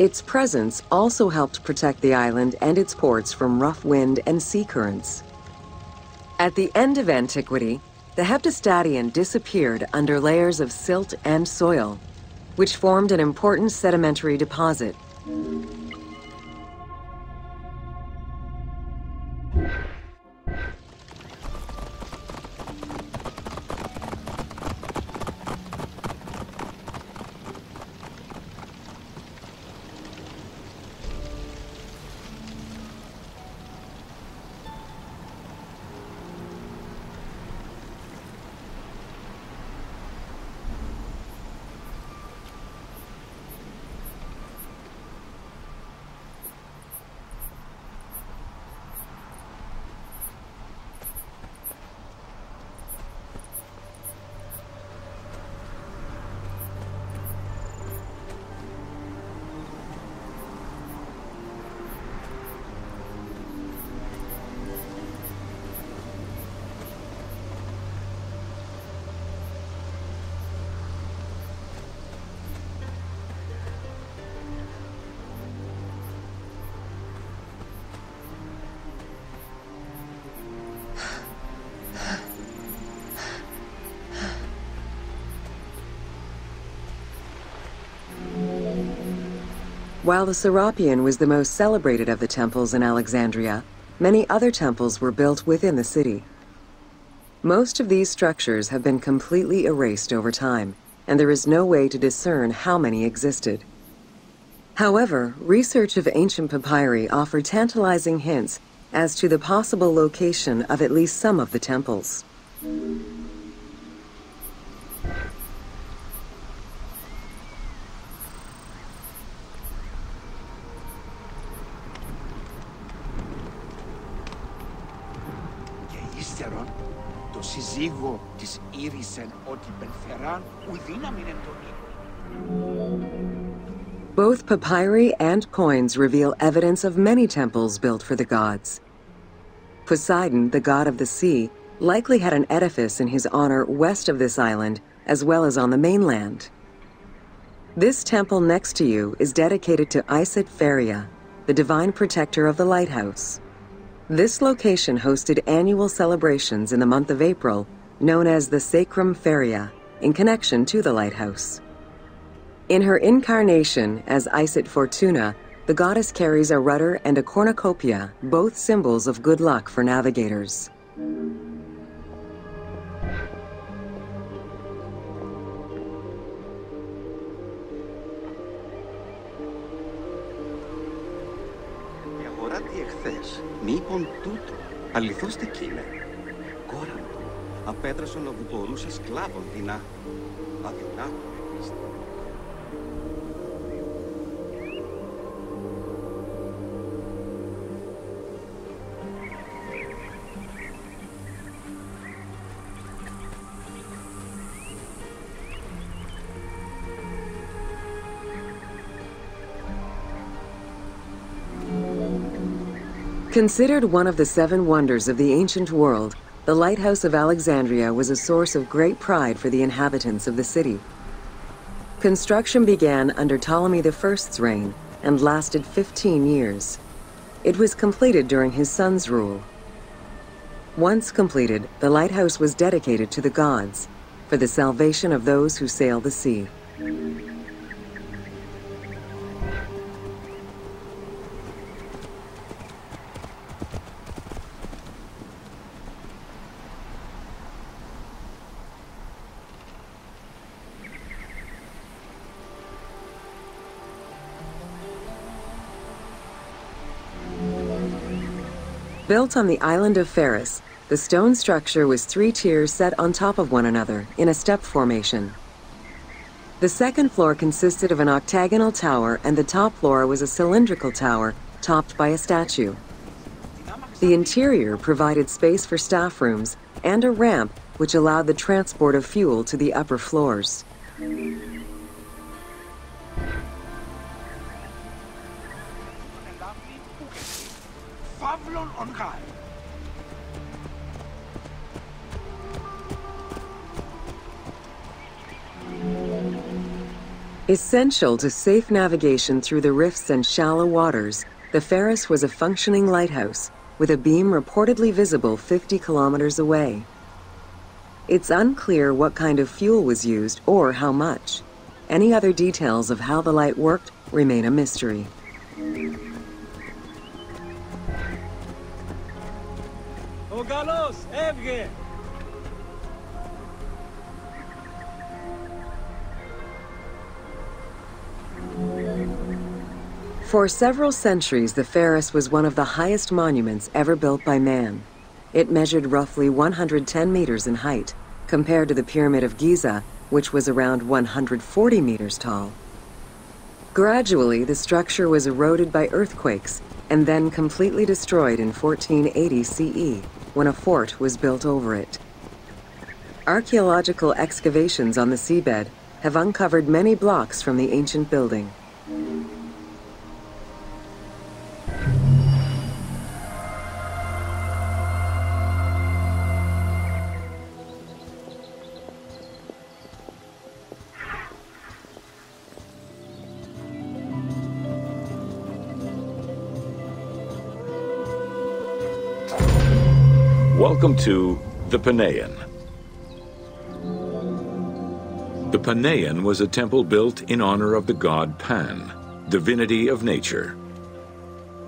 Speaker 2: Its presence also helped protect the island and its ports from rough wind and sea currents. At the end of antiquity, the Heptastadion disappeared under layers of silt and soil, which formed an important sedimentary deposit. While the Serapeum was the most celebrated of the temples in Alexandria, many other temples were built within the city. Most of these structures have been completely erased over time, and there is no way to discern how many existed. However, research of ancient papyri offered tantalizing hints as to the possible location of at least some of the temples.
Speaker 9: Το συζύγο της ήρησεν ότι πενθεράν ουδύναμιν εντονή.
Speaker 2: Both papyri and coins reveal evidence of many temples built for the gods. Poseidon, the god of the sea, likely had an edifice in his honor west of this island, as well as on the mainland. This temple next to you is dedicated to Isis Pharia, the divine protector of the lighthouse. This location hosted annual celebrations in the month of April, known as the Sacrum Pharia, in connection to the lighthouse. In her incarnation as Isis Fortuna, the goddess carries a rudder and a cornucopia, both symbols of good luck for navigators.
Speaker 10: Μήπων τούτο, αληθώς τεκείλε. Κόραν του, απέτρεσον να βουτορούσε σκλάβων δεινά. Αδεινά πίστη.
Speaker 2: Considered one of the 7 wonders of the ancient world, the Lighthouse of Alexandria was a source of great pride for the inhabitants of the city. Construction began under Ptolemy I's reign and lasted 15 years. It was completed during his son's rule. Once completed, the lighthouse was dedicated to the gods for the salvation of those who sail the sea. Built on the island of Pharos, the stone structure was 3 tiers set on top of one another in a step formation. The second floor consisted of an octagonal tower, and the top floor was a cylindrical tower topped by a statue. The interior provided space for staff rooms and a ramp which allowed the transport of fuel to the upper floors. Essential to safe navigation through the rifts and shallow waters, the Pharos was a functioning lighthouse with a beam reportedly visible 50 kilometers away. It's unclear what kind of fuel was used or how much. Any other details of how the light worked remain a mystery. For several centuries, the Pharos was one of the highest monuments ever built by man. It measured roughly 110 meters in height, compared to the Pyramid of Giza, which was around 140 meters tall. Gradually, the structure was eroded by earthquakes and then completely destroyed in 1480 CE, when a fort was built over it. Archaeological excavations on the seabed have uncovered many blocks from the ancient building.
Speaker 6: Welcome to the Panean. The Panean was a temple built in honor of the god Pan, divinity of nature.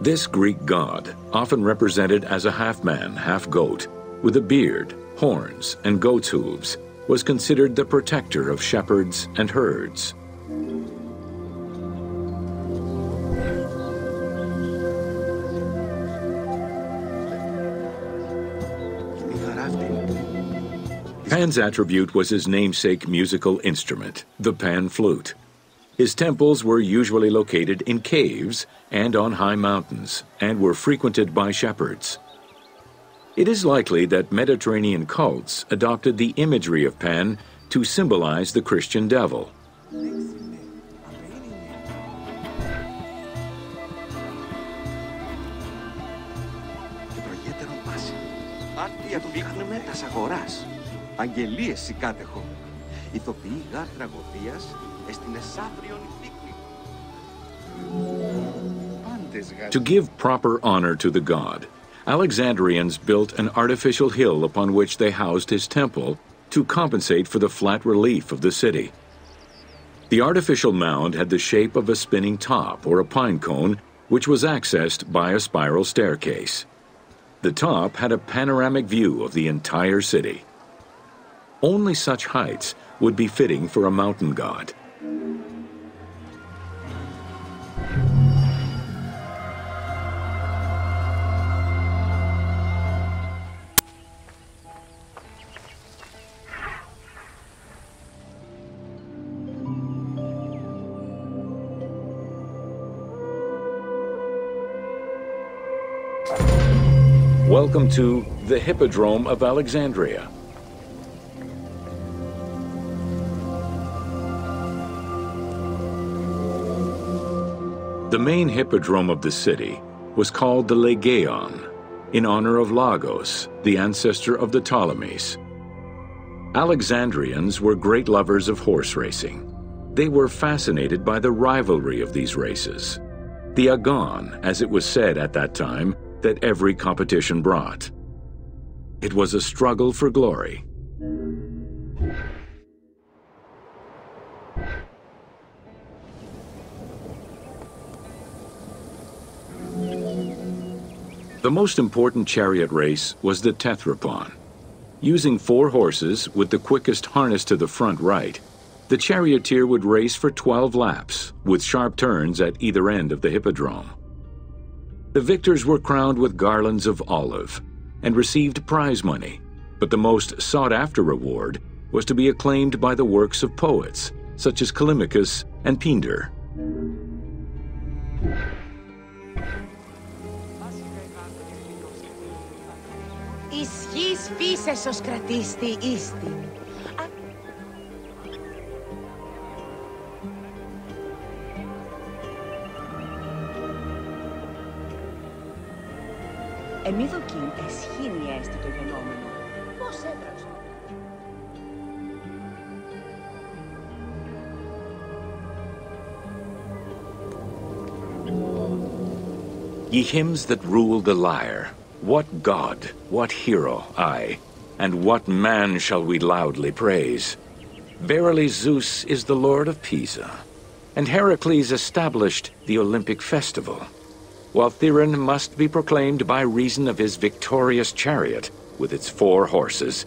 Speaker 6: This Greek god, often represented as a half-man, half-goat, with a beard, horns, and goat's hooves, was considered the protector of shepherds and herds. Pan's attribute was his namesake musical instrument, the pan flute. His temples were usually located in caves and on high mountains, and were frequented by shepherds. It is likely that Mediterranean cults adopted the imagery of Pan to symbolize the Christian devil.
Speaker 10: Αγγελίες συγκάτεχο. Ηθοποιοί γάρ τραγωδίας εστιν εσάφριον πίκνη.
Speaker 6: To give proper honor to the god, Alexandrians built an artificial hill upon which they housed his temple to compensate for the flat relief of the city. The artificial mound had the shape of a spinning top or a pine cone, which was accessed by a spiral staircase. The top had a panoramic view of the entire city. Only such heights would be fitting for a mountain god. Welcome to the Hippodrome of Alexandria. The main hippodrome of the city was called the Legeon, in honor of Lagos, the ancestor of the Ptolemies. Alexandrians were great lovers of horse racing. They were fascinated by the rivalry of these races, the agon, as it was said at that time, that every competition brought. It was a struggle for glory. The most important chariot race was the Tethrapon. Using 4 horses with the quickest harness to the front right, the charioteer would race for 12 laps, with sharp turns at either end of the hippodrome. The victors were crowned with garlands of olive and received prize money, but the most sought-after reward was to be acclaimed by the works of poets, such as Callimachus and Pindar.
Speaker 7: Ισχύς φύσες ως κρατήστη ίστην. Εμεί δοκίμ εσχήνει έστι το γενόμενο. Πώς έτραξε.
Speaker 6: Ye hymns that rule the lyre, what god, what hero, aye, and what man shall we loudly praise? Verily Zeus is the lord of Pisa, and Heracles established the Olympic festival, while Theron must be proclaimed by reason of his victorious chariot with its 4 horses,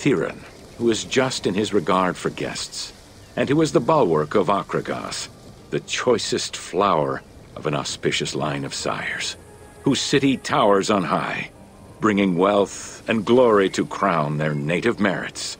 Speaker 6: Theron, who is just in his regard for guests, and who is the bulwark of Acragas, the choicest flower of an auspicious line of sires, whose city towers on high, bringing wealth and glory to crown their native merits.